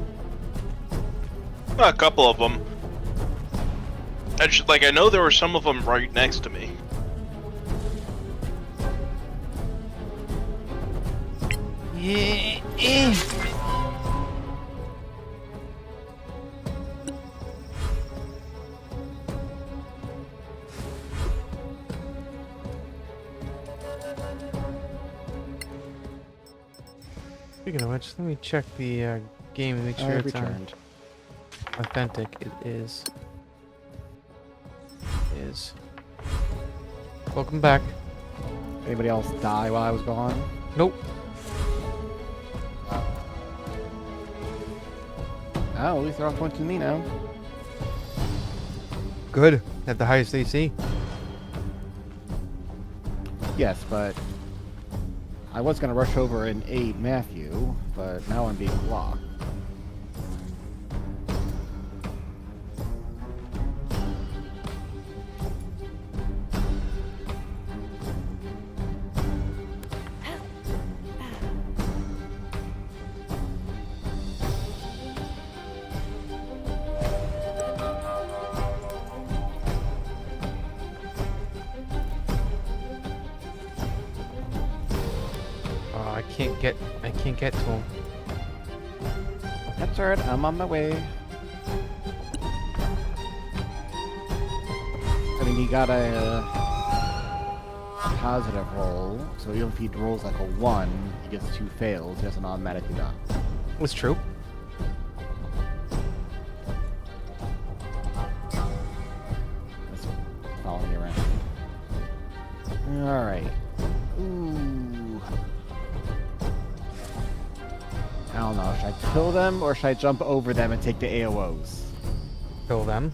A couple of them. I know there were some of them right next to me. Speaking of which, let me check the game and make sure it's returned. Authentic. It is. Welcome back. Anybody else die while I was gone? Nope. Oh, at least they're all pointing to me now. Good. At the highest AC. Yes, but I was going to rush over and aid Matthew, but now I'm being blocked. I can't get to him. That's alright, I'm on my way. I mean, he got a positive roll, so even if he rolls like a 1, he gets 2 fails, he doesn't automatically die. That's true. That's following me around. Alright. Ooh. I don't know, should I kill them or should I jump over them and take the AOOs? Kill them.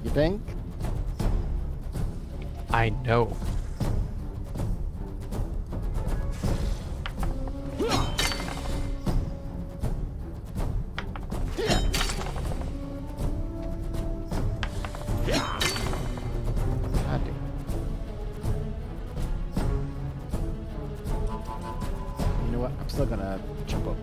You think? I know. You know what? I'm still gonna jump over.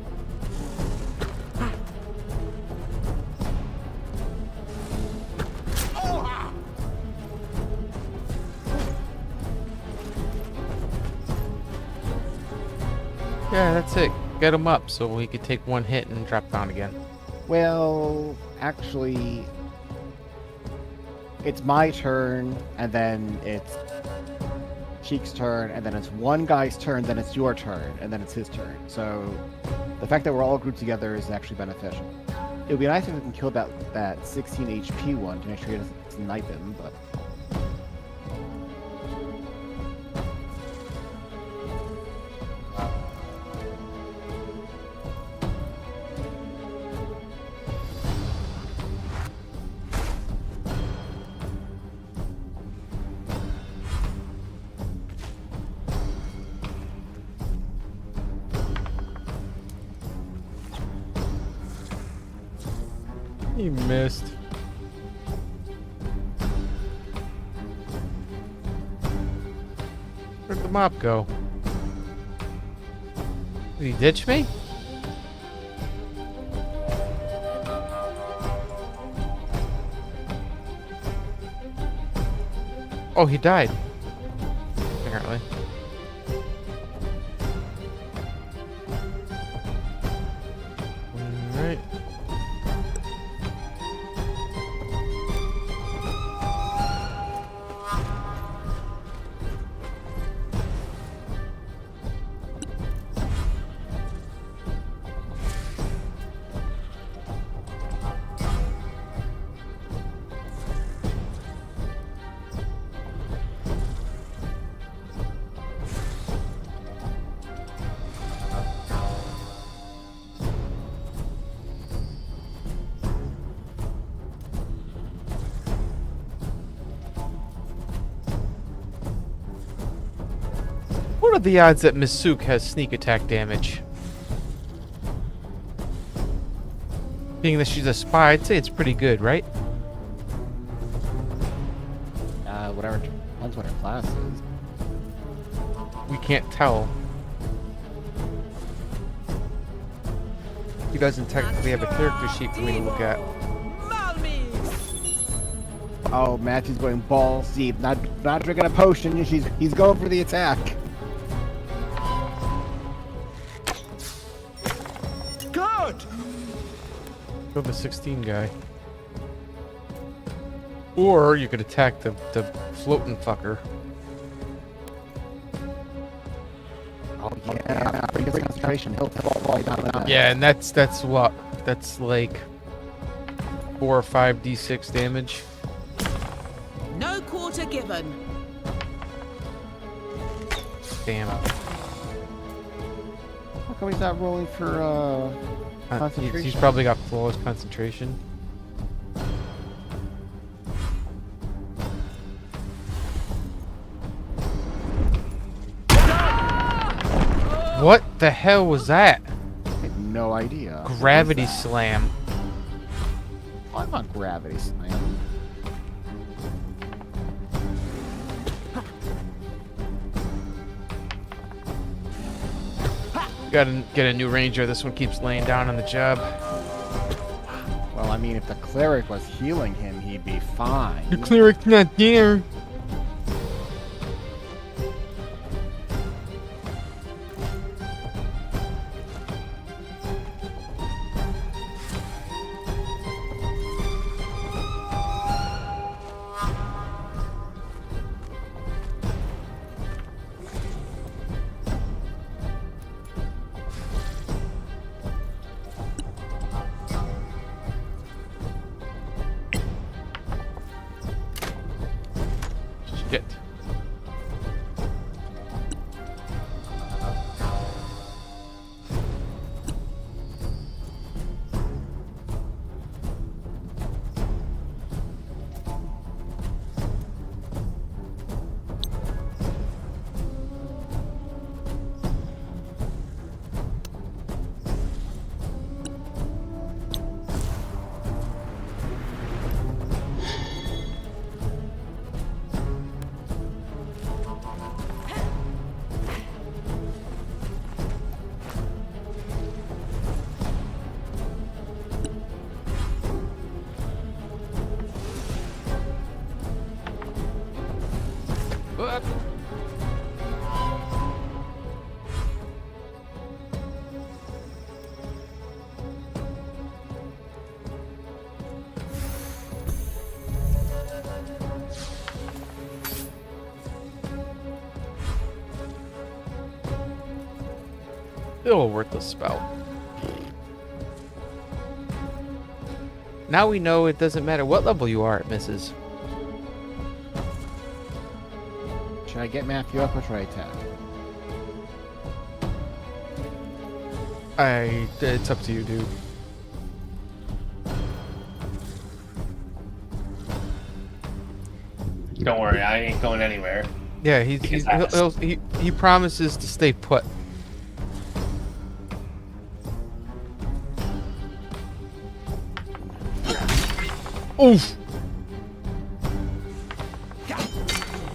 Yeah, that's it. Get him up so he could take 1 hit and drop down again. Well, actually, it's my turn, and then it's Sheik's turn, and then it's one guy's turn, then it's your turn, and then it's his turn. So the fact that we're all grouped together is actually beneficial. It would be nice if we can kill that 16 HP one to make sure he doesn't snipe him, but... He missed. Where'd the mop go? Did he ditch me? Oh, he died. Apparently. Alright. What are the odds that Miss Sook has sneak attack damage? Being that she's a spy, I'd say it's pretty good, right? Whatever. Depends what her class is. We can't tell. He doesn't technically have a character sheet for me to look at. Oh, Matthew's going balls deep. Not drinking a potion. He's going for the attack. Good. Kill the 16 guy. Or you could attack the floating fucker. Oh yeah, concentration, he'll fall down. Yeah, and that's what? That's like 4 or 5 d6 damage. No quarter given. Damn it. How come he's not rolling for concentration? He's probably got flawless concentration. What the hell was that? I had no idea. Gravity slam. I'm on gravity slam. Gotta get a new ranger. This one keeps laying down on the job. Well, I mean, if the cleric was healing him, he'd be fine. The cleric's not there. Shit. Still a worthless spell. Now we know it doesn't matter what level you are, it misses. Should I get Matthew up or should I attack? It's up to you, dude. Don't worry, I ain't going anywhere. Yeah, he promises to stay put. Oof!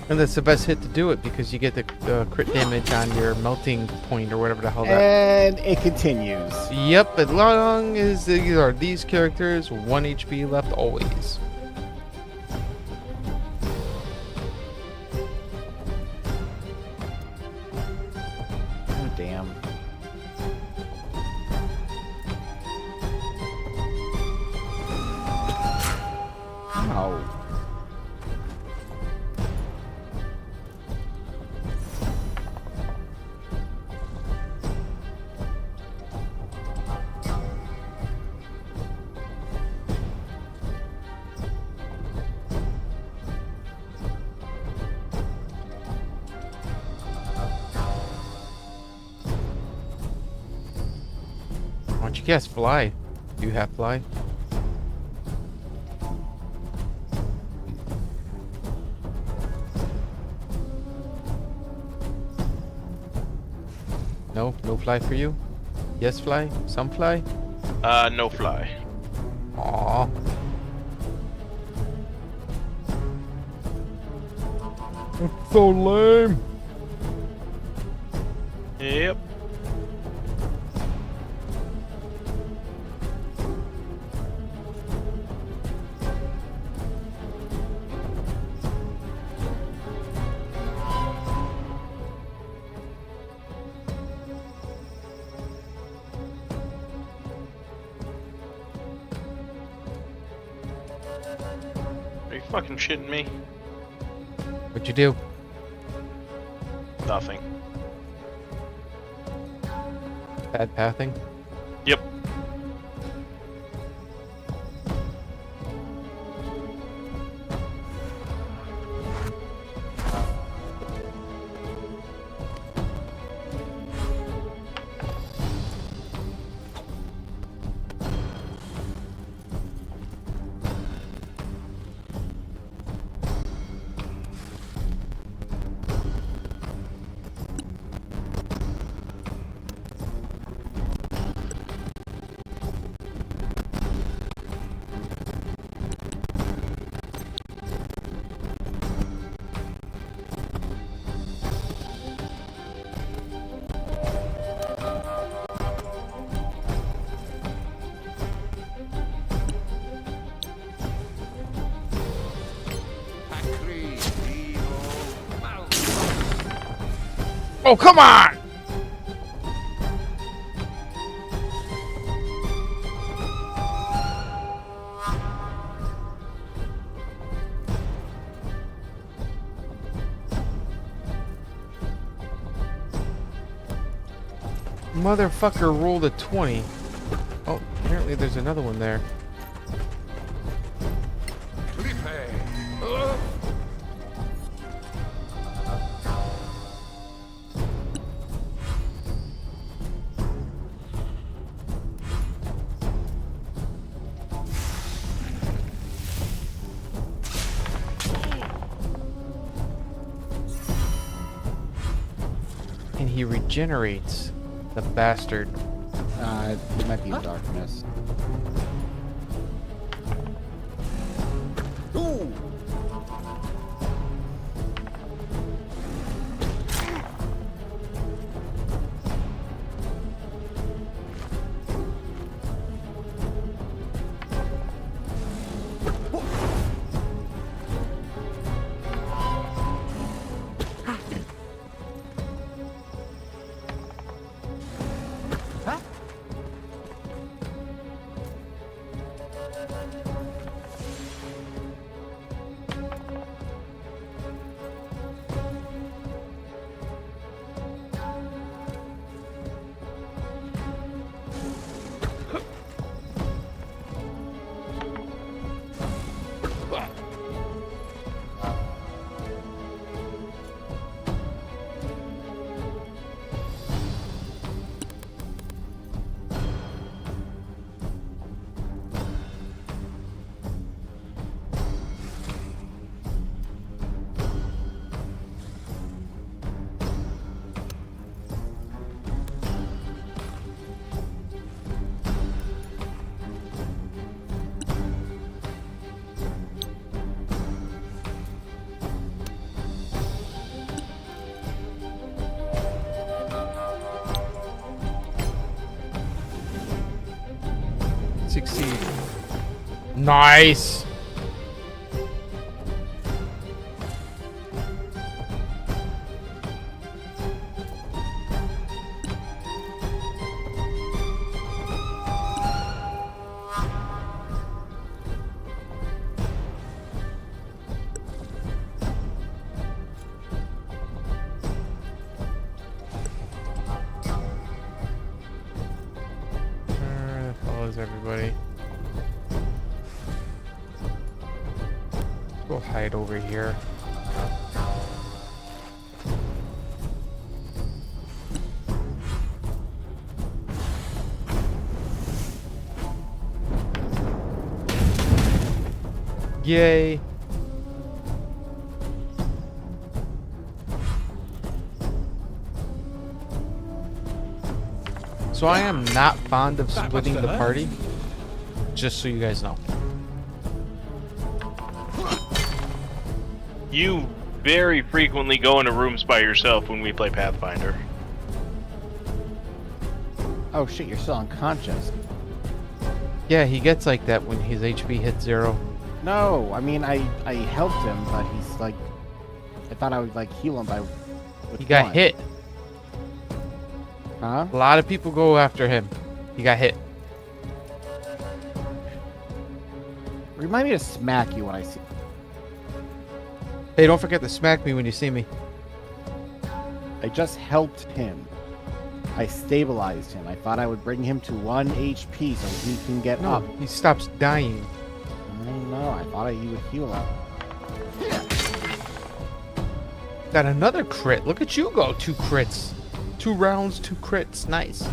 And that's the best hit to do it because you get the crit damage on your melting point or whatever the hell that. And it continues. Yep, as long as there are these characters, 1 HP left always. Oh, damn. Ow. Why don't you guess fly? Do you have fly? No fly for you? Yes fly? Some fly? No fly. Aww. That's so lame. Yep. Are you fucking shitting me? What'd you do? Nothing. Bad pathing? Yep. Oh, come on! Motherfucker rolled a 20. Oh, apparently there's another one there. And he regenerates, the bastard. It might be in darkness. Ooh. Succeed. Nice. That follows everybody. We'll hide over here. Yay. So I am not fond of splitting the party, just so you guys know. You very frequently go into rooms by yourself when we play Pathfinder. Oh shit, you're still unconscious. Yeah, he gets like that when his HP hits 0. No, I mean I helped him, but he's like, I thought I would like heal him by. He got hit. Huh? A lot of people go after him. He got hit. Remind me to smack you when I see. Hey, don't forget to smack me when you see me. I just helped him. I stabilized him. I thought I would bring him to 1 HP so he can get up. He stops dying. I don't know. I thought he would heal up. Got another crit. Look at you go. 2 crits. 2 rounds, 2 crits. Nice.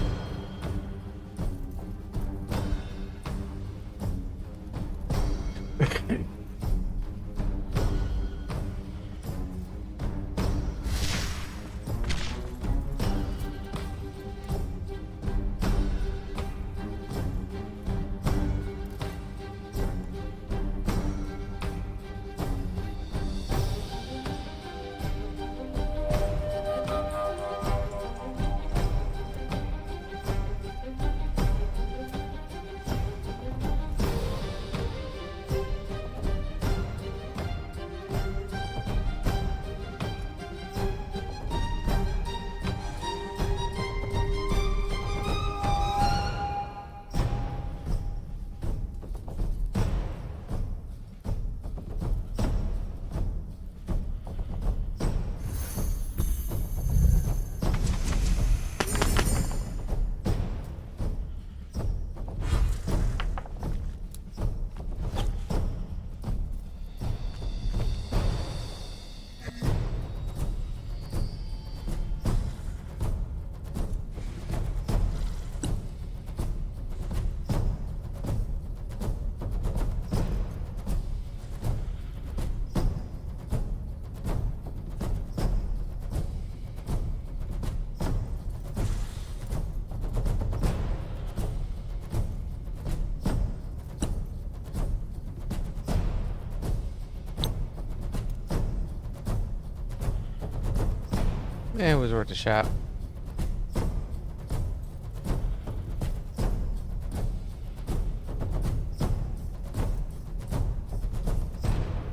It was worth a shot.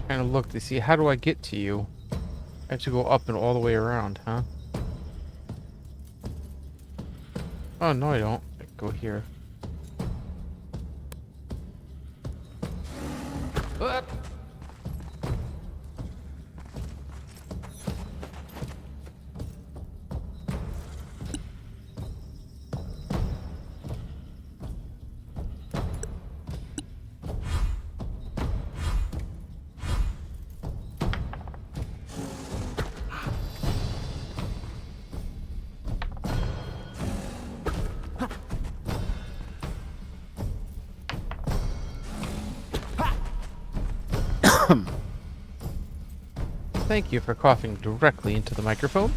Trying to look to see how do I get to you. I have to go up and all the way around, huh? Oh no, I don't. I go here. Thank you for coughing directly into the microphone.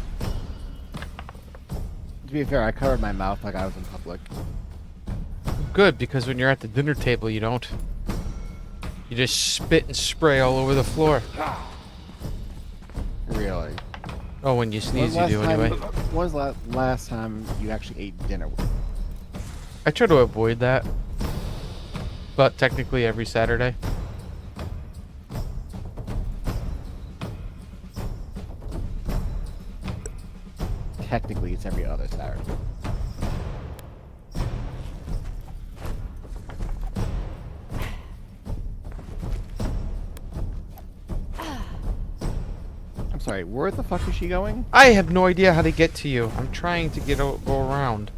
To be fair, I covered my mouth like I was in public. Good, because when you're at the dinner table, you don't. You just spit and spray all over the floor. Really? Oh, when you sneeze, you do anyway. When was the last time you actually ate dinner with me? I try to avoid that. But technically every Saturday. Technically, it's every other Saturday. I'm sorry, where the fuck is she going? I have no idea how to get to you. I'm trying to go around.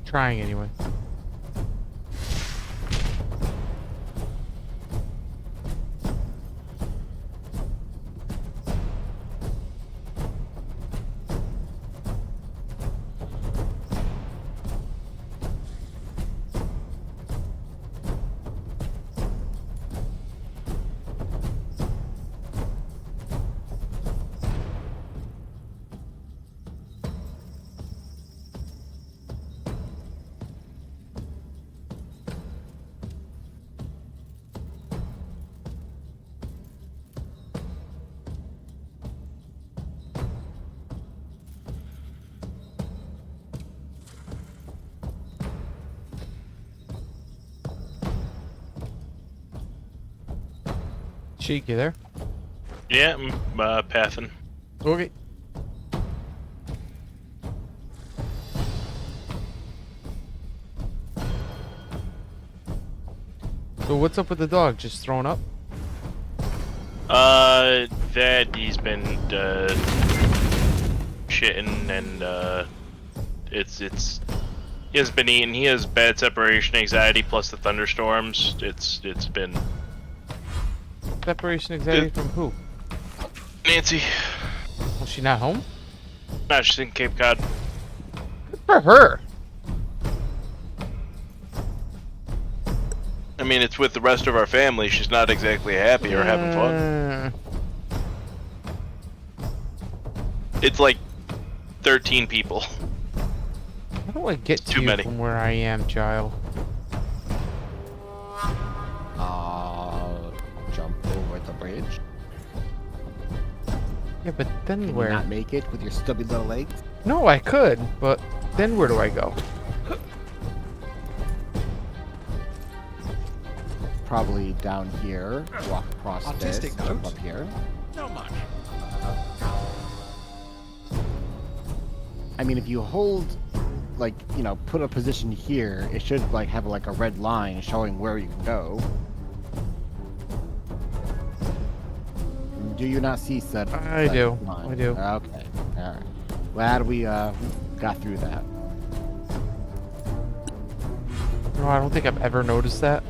Trying anyway. Sheik, you there? Yeah, I'm pathing. Okay. So what's up with the dog? Just thrown up? That he's been shitting and it's he hasn't been eating. He has bad separation anxiety plus the thunderstorms. It's been Separation anxiety from who? Nancy. Was she not home? No, she's in Cape Cod. Good for her. I mean, it's with the rest of our family. She's not exactly happy or having fun. It's like 13 people. How do I get to Too you many. from where I am, Jyle? Jump over the bridge. Yeah, but then Can where? you not make it with your stubby little legs? No, I could, but then where do I go? Probably down here. Walk across Artistic this. Jump note? up here. Not much. I mean, if you hold, like, you know, put a position here, it should like have like a red line showing where you can go. Do you not see said? I said do. line? I do. Okay. All right. Glad we got through that. No, I don't think I've ever noticed that.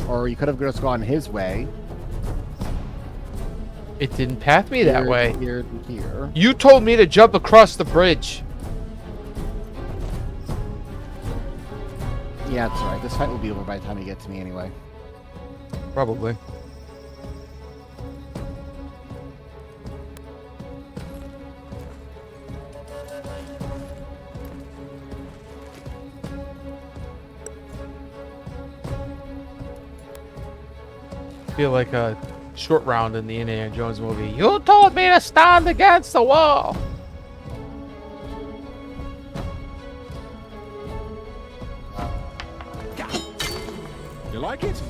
Or you could have just gone his way. It didn't path me that Here, way. Here to here. You told me to jump across the bridge. Yeah, that's right. This fight will be over by the time you get to me anyway. Probably. Feel like a short round in the Indiana Jones movie. You told me to stand against the wall. You like it?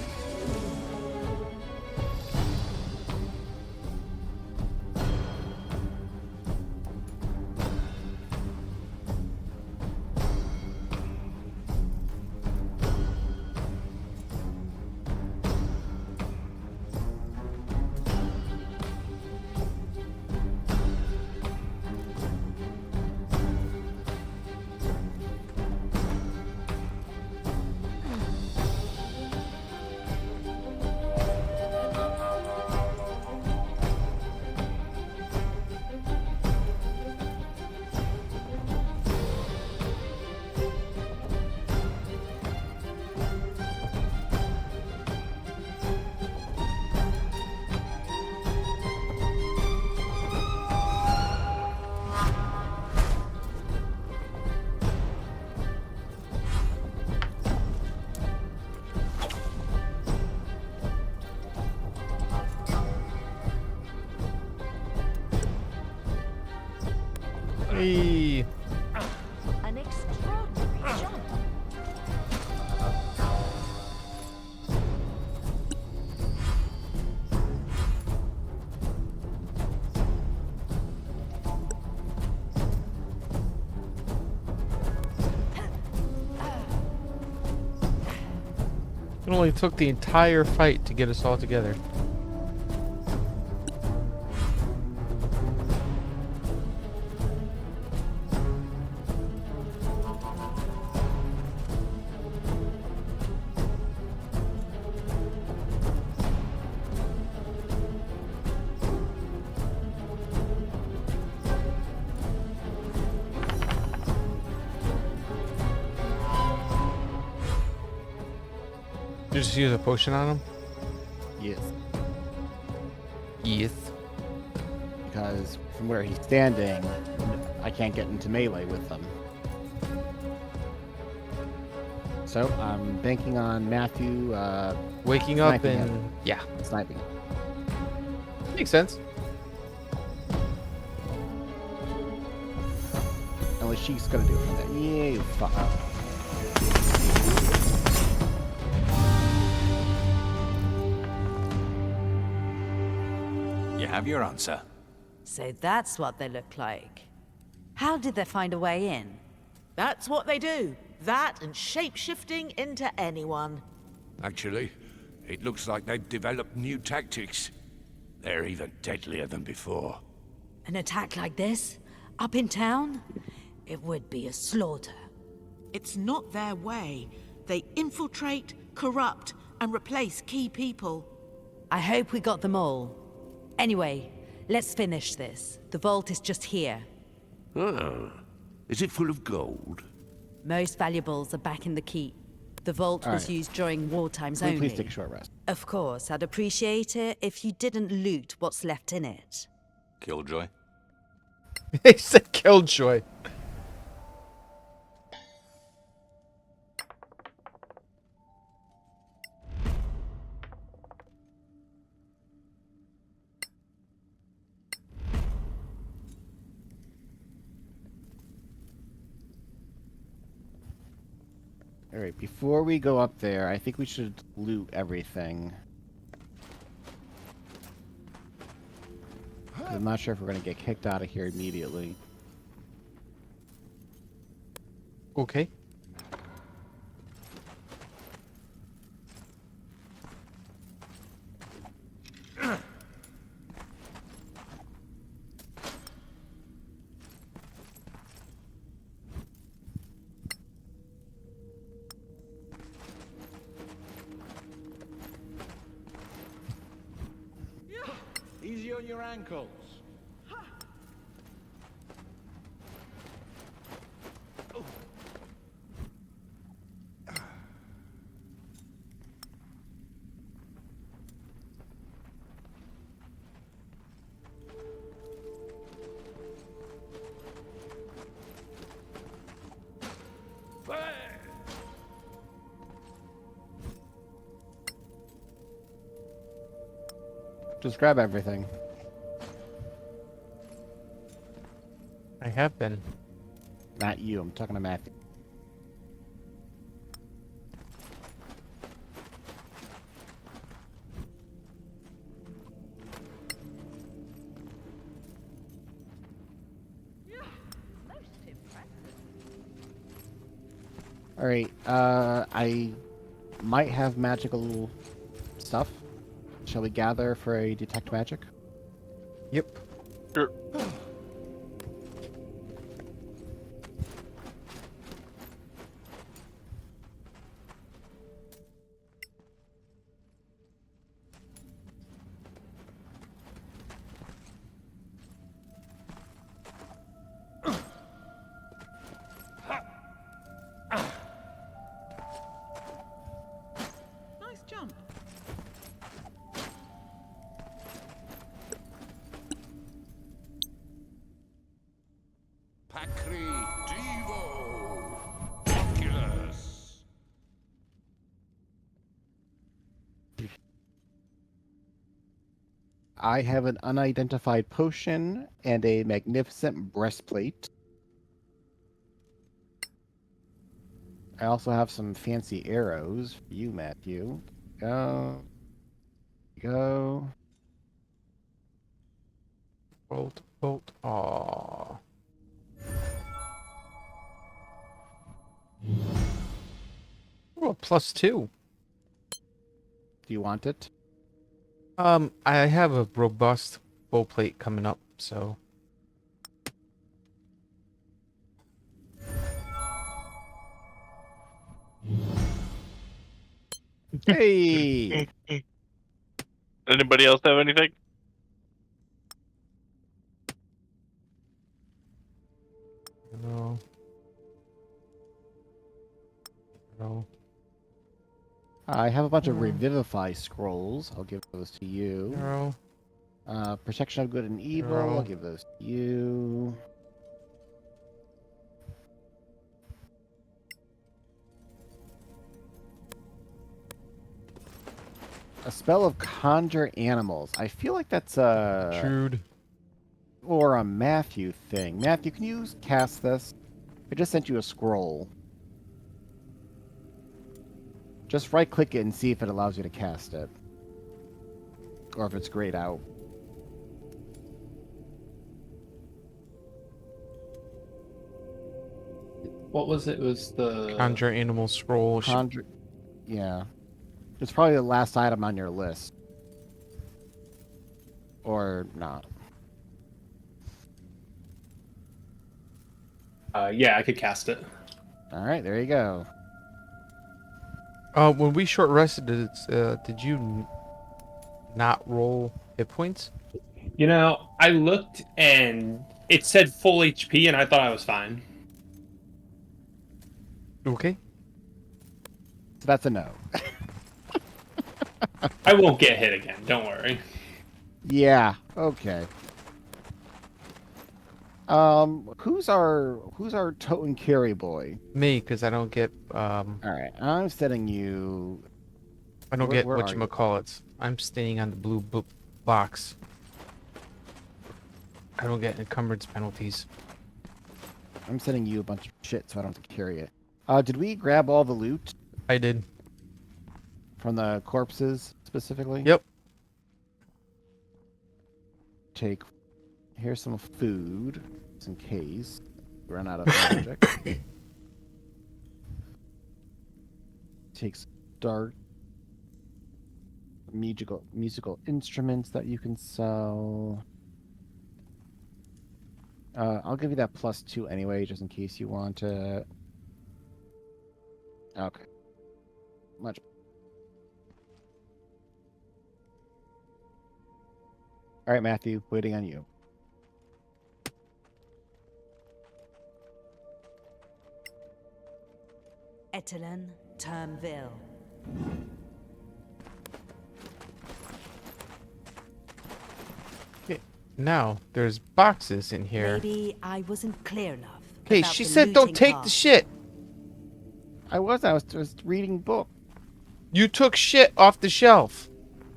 Hey. An extraordinary jump. It only took the entire fight to get us all together. Did you just use a potion on him? Yes. Yes. Because from where he's standing, I can't get into melee with them. So I'm banking on Matthew Waking up sniping and him. yeah, Sniping him. makes sense. Only she's gonna do it from there. Yeah, you fuck up. You have your answer. So that's what they look like. How did they find a way in? That's what they do. That and shape-shifting into anyone. Actually, it looks like they've developed new tactics. They're even deadlier than before. An attack like this? Up in town? It would be a slaughter. It's not their way. They infiltrate, corrupt, and replace key people. I hope we got them all. Anyway, let's finish this. The vault is just here. Ah, is it full of gold? Most valuables are back in the keep. The vault All was right. used during war times Can we only. please take a short rest? Of course, I'd appreciate it if you didn't loot what's left in it. Killjoy. He said Killjoy. Alright, before we go up there, I think we should loot everything. 'Cause I'm not sure if we're going to get kicked out of here immediately. Okay. Easy on your ankles. Just grab everything. I have been. Not you, I'm talking to Matthew. Alright, I might have magical stuff. Shall we gather for a detect magic? Yep. Sure. Nice jump. Pacri Devo Oculus. I have an unidentified potion and a magnificent breastplate. I also have some fancy arrows for you, Matthew. Go. Go. Bolt, bolt. Aww. Oh, +2. Do you want it? I have a robust bow plate coming up, so. Hey! Anybody else have anything? No. No. I have a bunch of revivify scrolls. I'll give those to you. No. Protection of good and evil. No. I'll give those to you. A spell of conjure animals. I feel like that's a Shrewd. or a Matthew thing. Matthew, can you cast this? I just sent you a scroll. Just right-click it and see if it allows you to cast it. Or if it's grayed out. What was it? It was the Conjure animal scroll. Conjure. Yeah. It's probably the last item on your list. Or not. Yeah, I could cast it. Alright, there you go. When we short rested, did you not roll hit points? You know, I looked and it said full HP, and I thought I was fine. Okay. So that's a no. I won't get hit again. Don't worry. Yeah. Okay. Who's our tote and carry boy? Me, because I don't get. All right, I'm setting you. I don't Where get are you? whatchamacallits. I'm staying on the blue box. I don't get encumbrance penalties. I'm sending you a bunch of shit, so I don't have to carry it. Did we grab all the loot I did. from the corpses specifically? Yep. Here's some food, just in case we run out of magic. Take some dark musical instruments that you can sell. I'll give you that +2 anyway, just in case you want it. Okay. Much. All right, Matthew, waiting on you. Etelen Turnville. Okay. Now, there's boxes in here. Maybe I wasn't clear enough. Hey, about she the said don't looting take part. the shit. I was just reading book. You took shit off the shelf.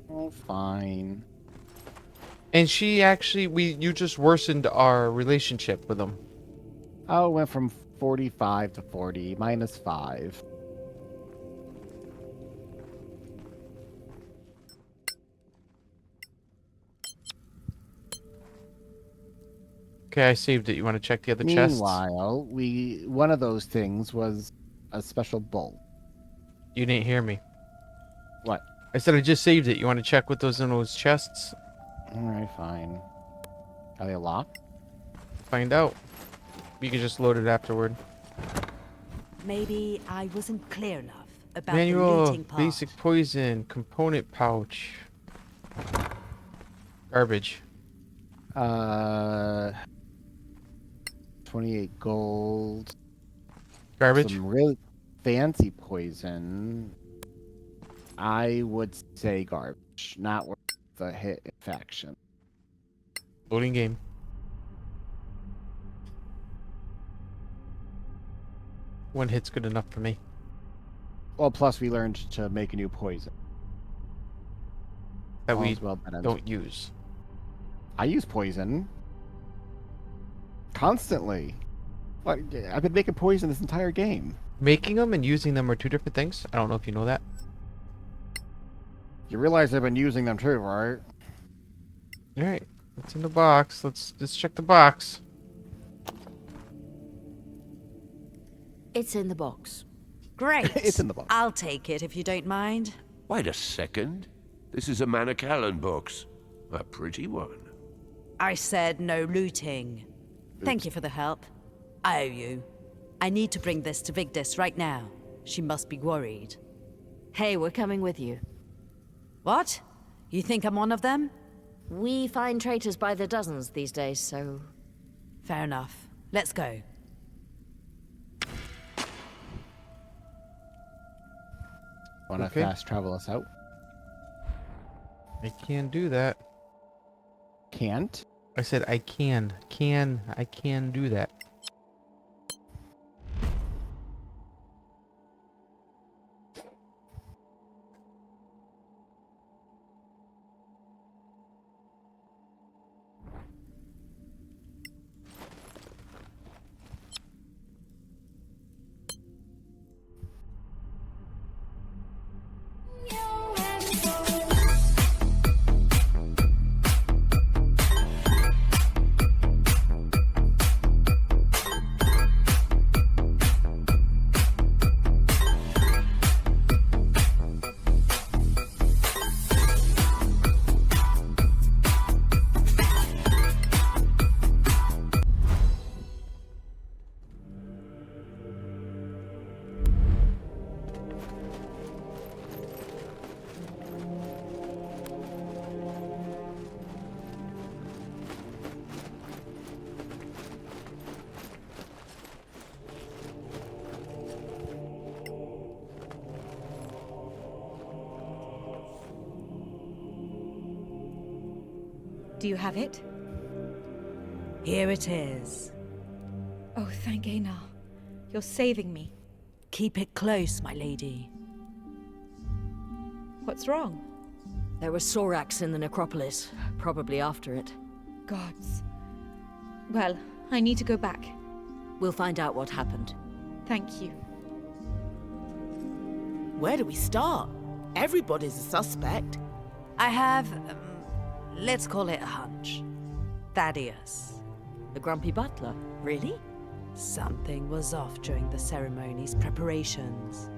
Oh, fine. And she actually, you just worsened our relationship with them. Oh, it went from 45 to 40, -5. Okay, I saved it. You want to check the other chests? Meanwhile, one of those things was a special bolt. You didn't hear me. What? I said I just saved it. You want to check what those in those chests? All right, fine. Are they locked? Find out. You can just load it afterward. Maybe I wasn't clear enough about the Manual, looting part. basic poison, component pouch. Garbage. 28 gold. Garbage? Some really fancy poison. I would say garbage. Not worth the hit infection. Loading game. One hit's good enough for me. Well, plus we learned to make a new poison. That we All's well that ends. don't use. I use poison. Constantly. What? I've been making poison this entire game. Making them and using them are two different things. I don't know if you know that. You realize I've been using them too, right? Alright. What's in the box? Let's check the box. It's in the box. Great. It's in the box. I'll take it if you don't mind. Wait a second. This is a Manacallan box. A pretty one. I said no looting. Thank you for the help. I owe you. I need to bring this to Vigdis right now. She must be worried. Hey, we're coming with you. What? You think I'm one of them? We find traitors by the dozens these days, so... Fair enough. Let's go. Want to fast travel us out? I can do that. Can't? I said I can. I can do that. Do you have it? Here it is. Oh, thank Einar. You're saving me. Keep it close, my lady. What's wrong? There were Sorax in the necropolis, probably after it. Gods. Well, I need to go back. We'll find out what happened. Thank you. Where do we start? Everybody's a suspect. I have, let's call it a hunch. Thaddeus. The grumpy butler? Really? Something was off during the ceremony's preparations.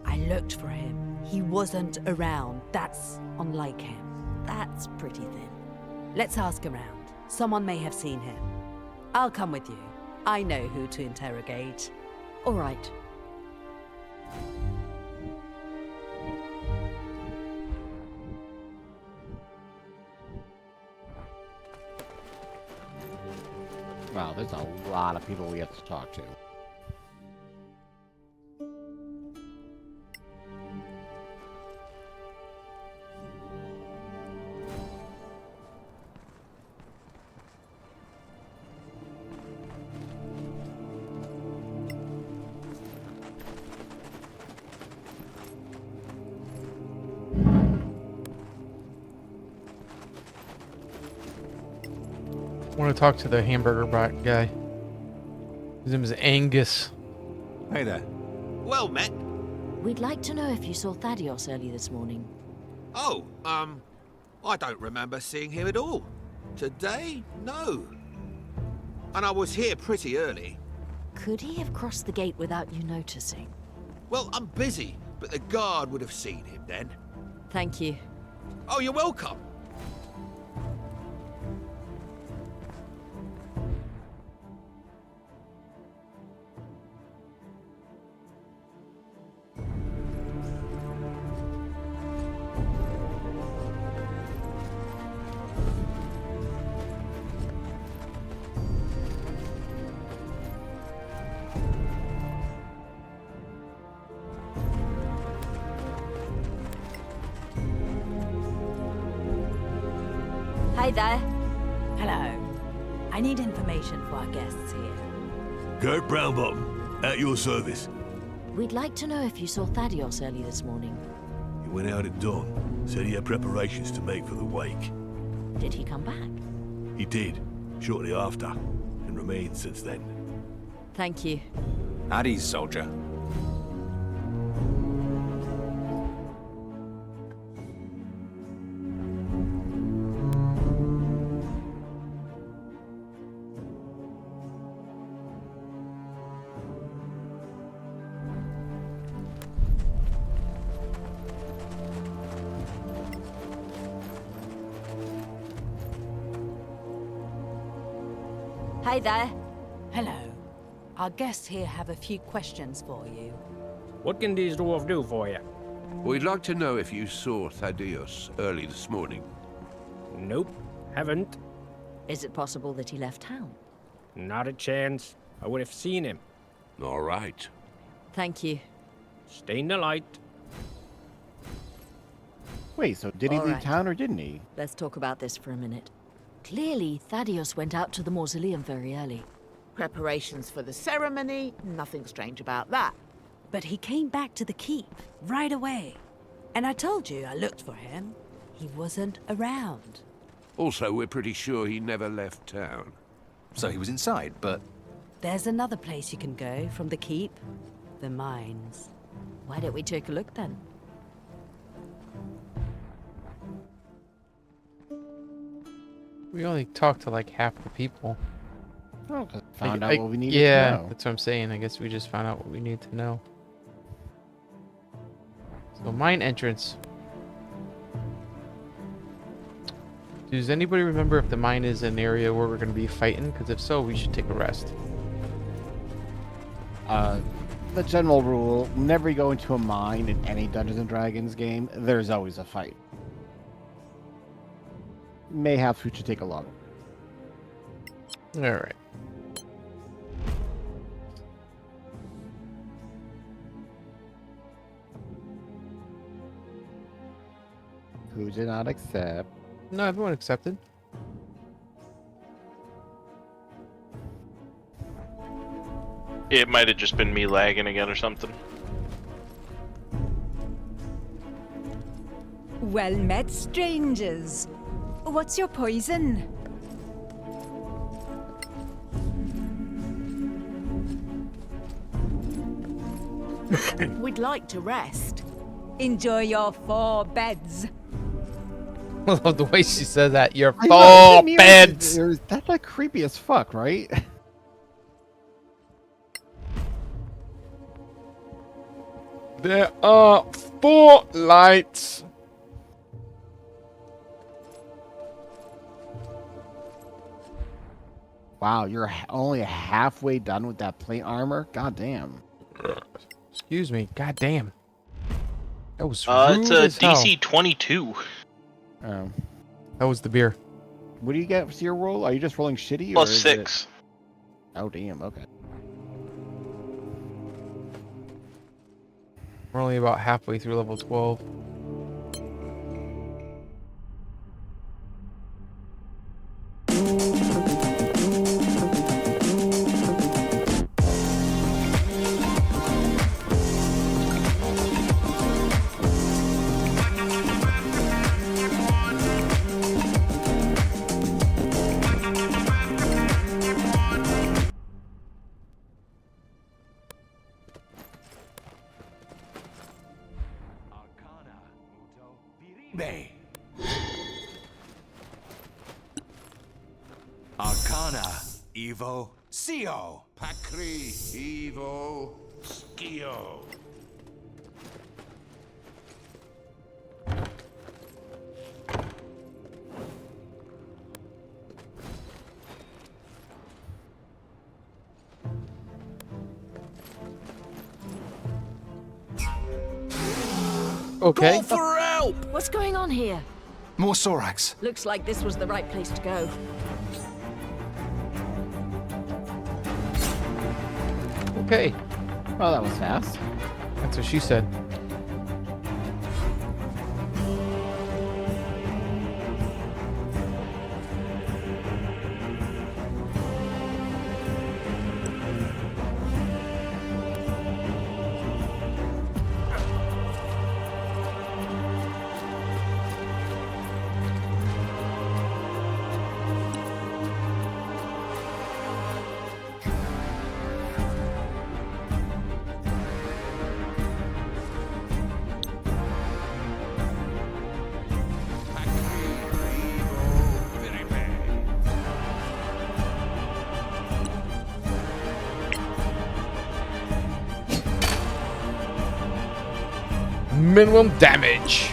I looked for him. He wasn't around. That's unlike him. That's pretty thin. Let's ask around. Someone may have seen him. I'll come with you. I know who to interrogate. All right. Wow, there's a lot of people we have to talk to. I want to talk to the hamburger bot guy. His name is Angus. Hey there. Well met. We'd like to know if you saw Thaddeus early this morning. Oh, I don't remember seeing him at all. Today, no. And I was here pretty early. Could he have crossed the gate without you noticing? Well, I'm busy, but the guard would have seen him then. Thank you. Oh, you're welcome. Hi there. Hello. I need information for our guests here. Kurt Brownbottom, at your service. We'd like to know if you saw Thaddeus early this morning. He went out at dawn, said he had preparations to make for the wake. Did he come back? He did, shortly after, and remained since then. Thank you. At ease, soldier. Hi there. Hello. Our guests here have a few questions for you. What can these dwarves do for you? We'd like to know if you saw Thaddeus early this morning. Nope, haven't. Is it possible that he left town? Not a chance. I would have seen him. All right. Thank you. Stay in the light. Wait, so did he All leave right. town or didn't he? Let's talk about this for a minute. Clearly, Thaddeus went out to the mausoleum very early. Preparations for the ceremony, nothing strange about that. But he came back to the keep right away. And I told you I looked for him. He wasn't around. Also, we're pretty sure he never left town. So he was inside, but... There's another place you can go from the keep. The mines. Why don't we take a look then? We only talked to like half the people. Oh, found out what we needed yeah, to know. that's what I'm saying. I guess we just found out what we need to know. So mine entrance. Does anybody remember if the mine is an area where we're going to be fighting? Because if so, we should take a rest. The general rule, never go into a mine in any Dungeons & Dragons game. There's always a fight. Mayhaps we should take a look. Alright. Who did not accept? No, everyone accepted. It might have just been me lagging again or something. Well met, strangers. What's your poison? We'd like to rest. Enjoy your 4 beds. I love the way she said that. Your I know, 4 beds. That's like creepy as fuck, right? There are 4 lights. Wow, you're only halfway done with that plate armor? God damn. Excuse me. God damn. That was It's rude a as hell. DC 22. Oh. That was the beer. What do you get for your roll? Are you just rolling shitty? Plus or is 6. It... Oh, damn. Okay. We're only about halfway through level 12. Arcana, Evo, Scio, Pacri, Evo, Scio. Okay. Call for help! What's going on here? More Sorax. Looks like this was the right place to go. Okay. Well, that was fast. That's what she said. Minimum damage.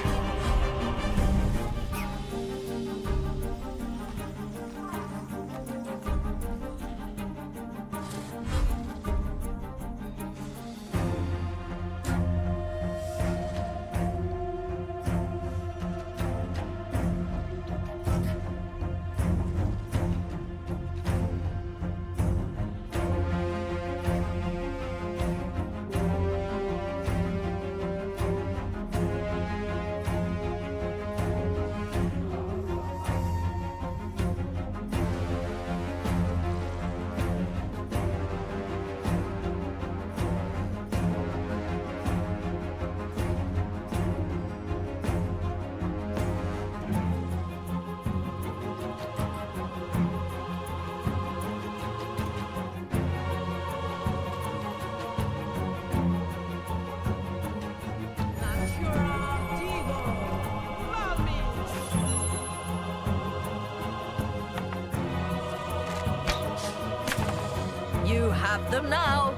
You have them now.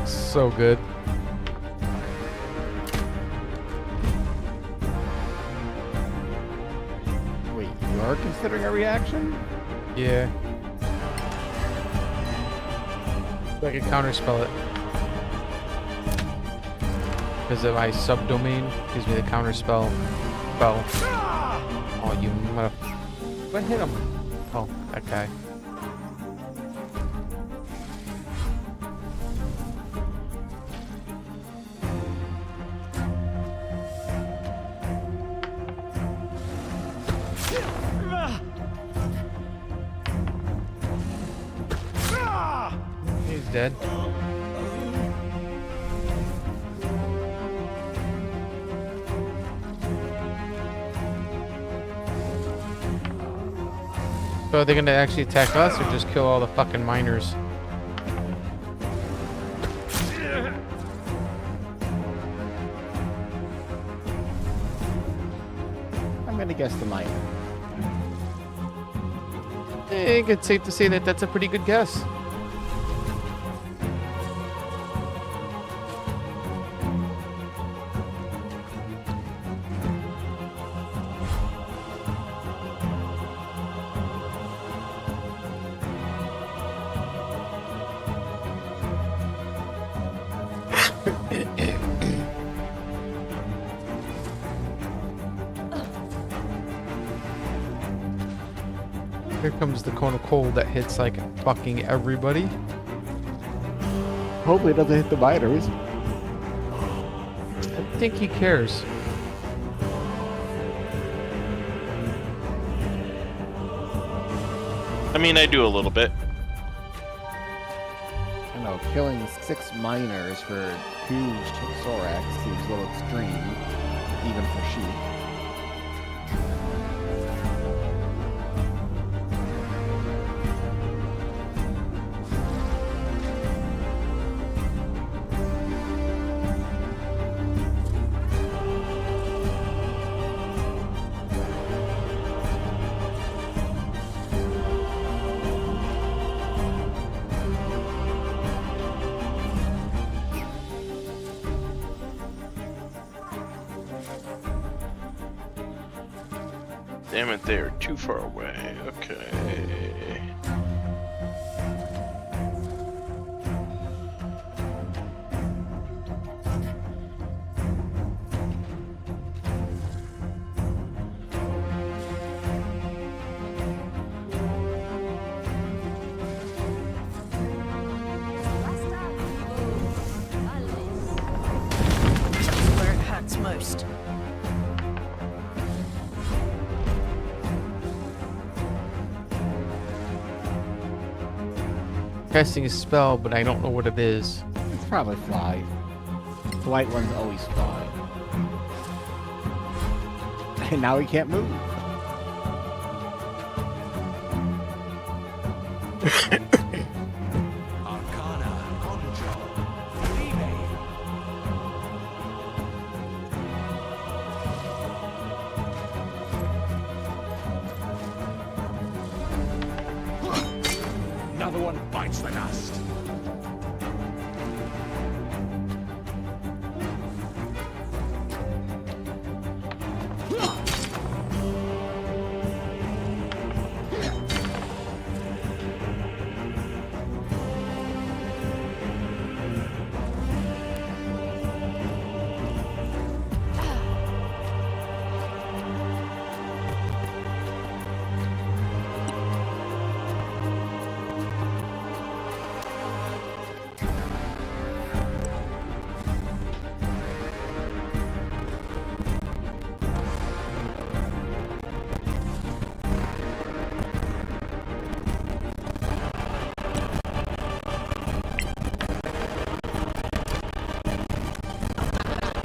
So good. Wait, were considering a reaction? Yeah. I could counterspell it. Because of my subdomain gives me the counterspell spell. Oh, you mother... What hit him? Oh, that guy. He's dead. So are they gonna actually attack us or just kill all the fucking miners? I'm gonna guess the miner. I think it's safe to say that that's a pretty good guess. Here comes the cone of cold that hits like fucking everybody. Hopefully it doesn't hit the miners. I think he cares. I mean, I do a little bit. I know, killing 6 miners for 2 Sorax seems a little extreme, even for Sheik. Damn it, they're too far away. Okay. Where it hurts most. Casting a spell, but I don't know what it is. It's probably fly. The white ones always fly. And now he can't move. Another one bites the dust.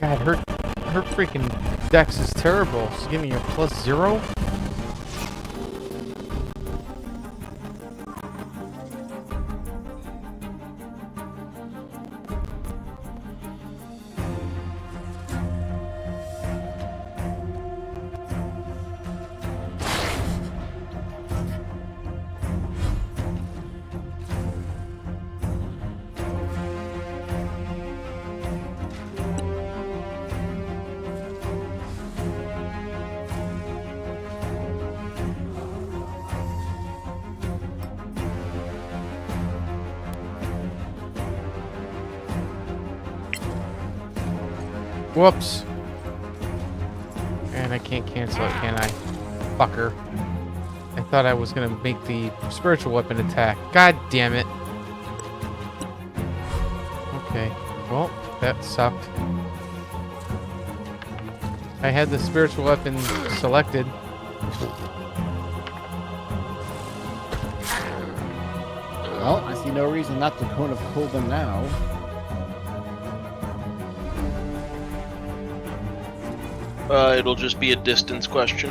God, her freaking dex is terrible. She's giving you a +0. Whoops. And I can't cancel it, can I? Fucker. I thought I was gonna make the spiritual weapon attack. God damn it. Okay. Well, that sucked. I had the spiritual weapon selected. Well, I see no reason not to Cone of Cold them now. It'll just be a distance question.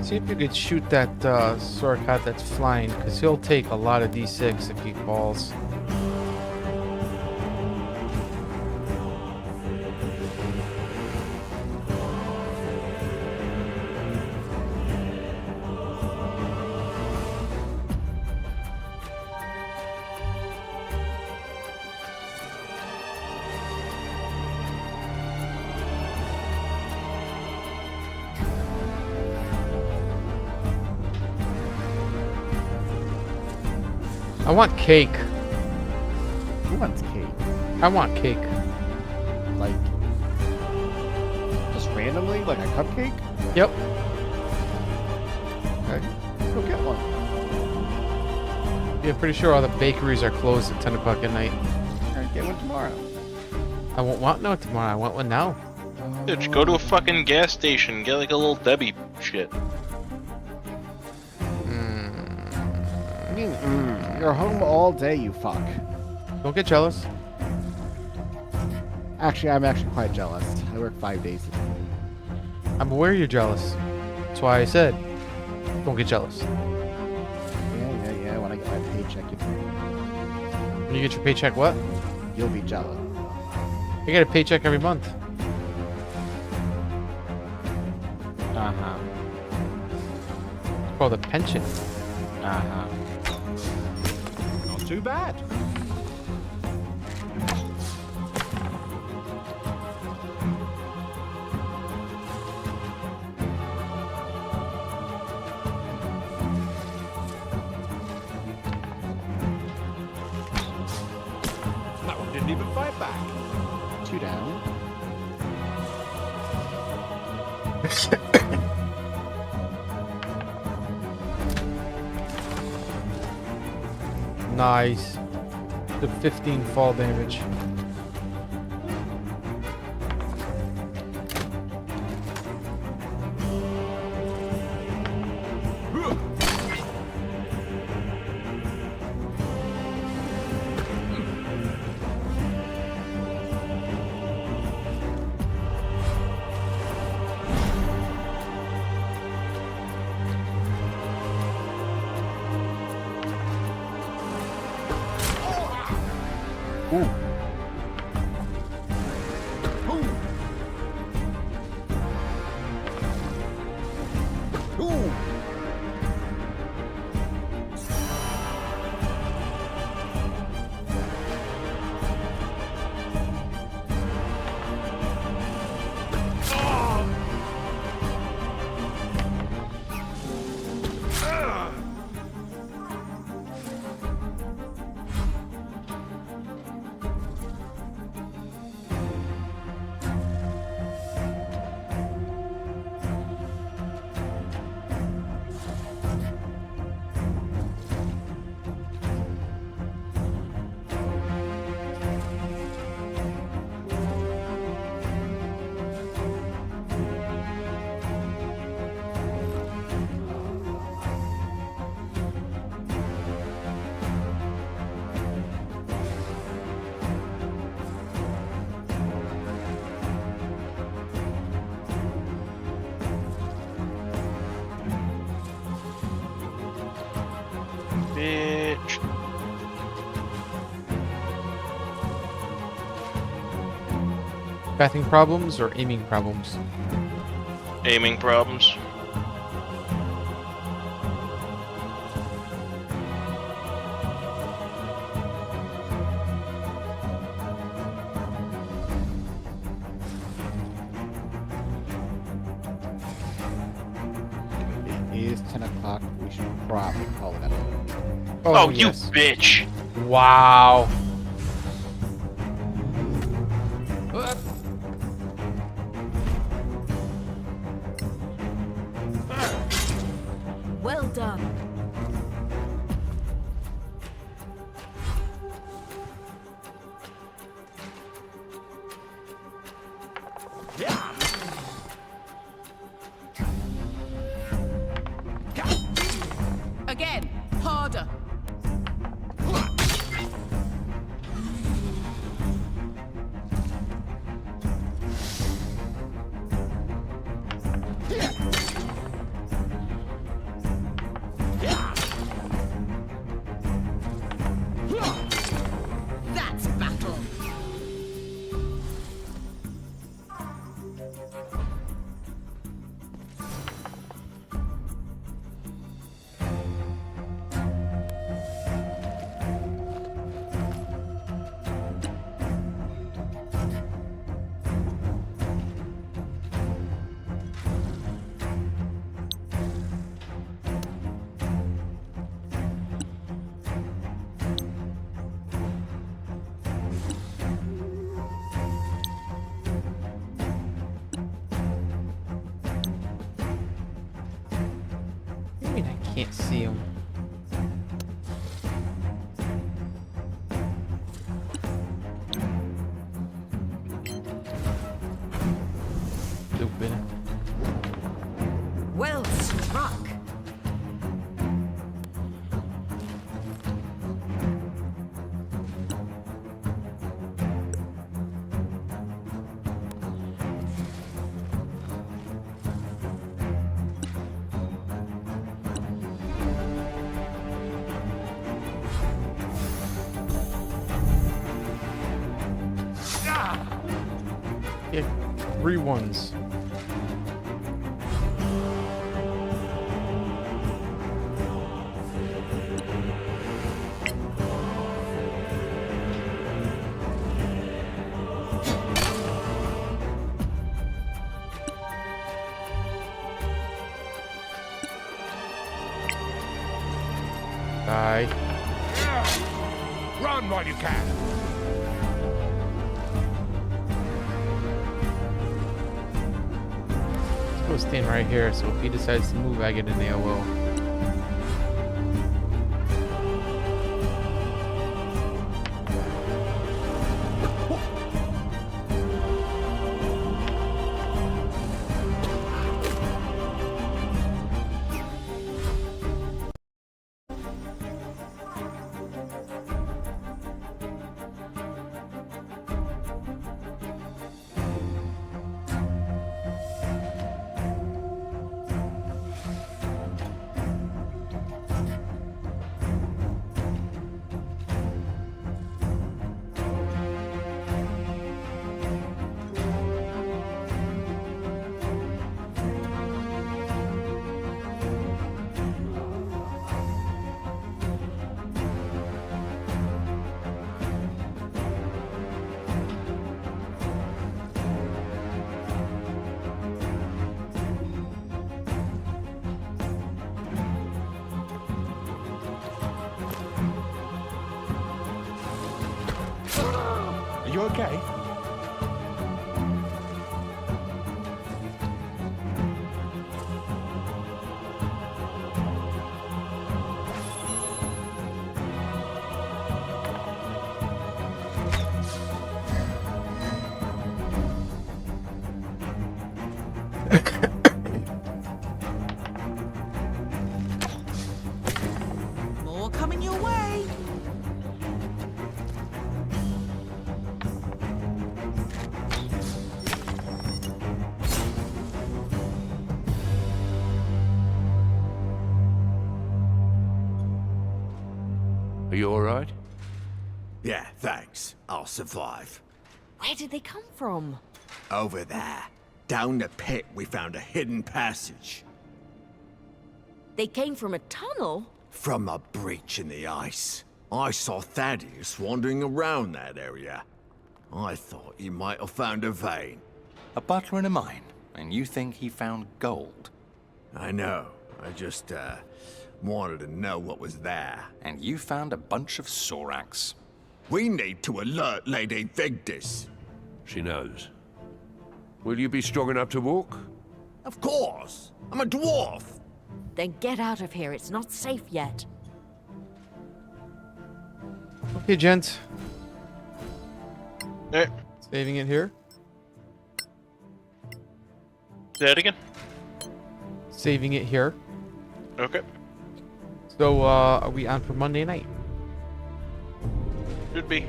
See if you could shoot that Sorkat that's flying, because he'll take a lot of d6 if he falls. I want cake. Who wants cake? I want cake. Like, just randomly? Like a cupcake? Yep. Okay. Go get one. Yeah, pretty sure all the bakeries are closed at 10 o'clock at night. Alright, get one tomorrow. I won't want no tomorrow. I want one now. Bitch, go to a fucking gas station. Get like a little Debbie shit. You're home all day, you fuck. Don't get jealous. Actually, I'm actually quite jealous. I work 5 days a week. I'm aware you're jealous. That's why I said, don't get jealous. Yeah. When I get my paycheck, When you get your paycheck, what? You'll be jealous. I get a paycheck every month. Uh-huh. It's called a pension. Uh-huh. Not too bad. That one didn't even fight back. 2 down. Nice. The 15 fall damage. Bitch. Bathing problems or aiming problems? Aiming problems. It is 10 o'clock. We should probably call it a Oh, yes. you bitch. Wow. Again, harder. That's battle. I mean, I can't see him. Stupid. Well struck. Yeah, 3 ones. Die. Run while you can. Let's go stand right here, so if he decides to move, I get an AOO. Are you okay? More coming your way. Are you alright? Yeah, thanks. I'll survive. Where did they come from? Over there. Down the pit, we found a hidden passage. They came from a tunnel? From a breach in the ice. I saw Thaddeus wandering around that area. I thought he might have found a vein. A butler in a mine, and you think he found gold? I know. I just, wanted to know what was there. And you found a bunch of Sorax. We need to alert Lady Vigdis. She knows. Will you be strong enough to walk? Of course. I'm a dwarf. Then get out of here. It's not safe yet. Okay, gents. Alright. Saving it here. Say that again? Saving it here. Okay. So, are we on for Monday night? Should be.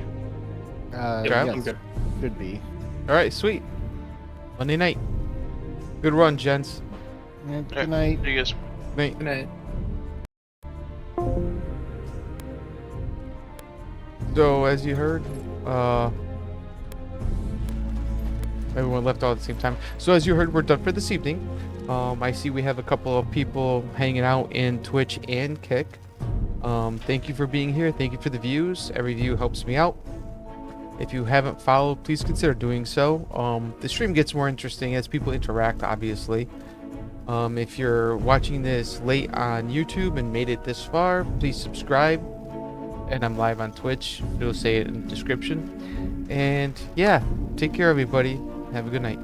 Jyle? Yes, should be. All right, sweet. Monday night. Good run, gents. Yeah, good night. See you guys. Night. Good night. So, as you heard, everyone left all at the same time. So, as you heard, we're done for this evening. I see we have a couple of people hanging out in Twitch and Kick. Thank you for being here. Thank you for the views. Every view helps me out. If you haven't followed, please consider doing so. The stream gets more interesting as people interact, obviously. If you're watching this late on YouTube and made it this far, please subscribe. And I'm live on Twitch. It'll say it in the description. And yeah, take care, everybody. Have a good night.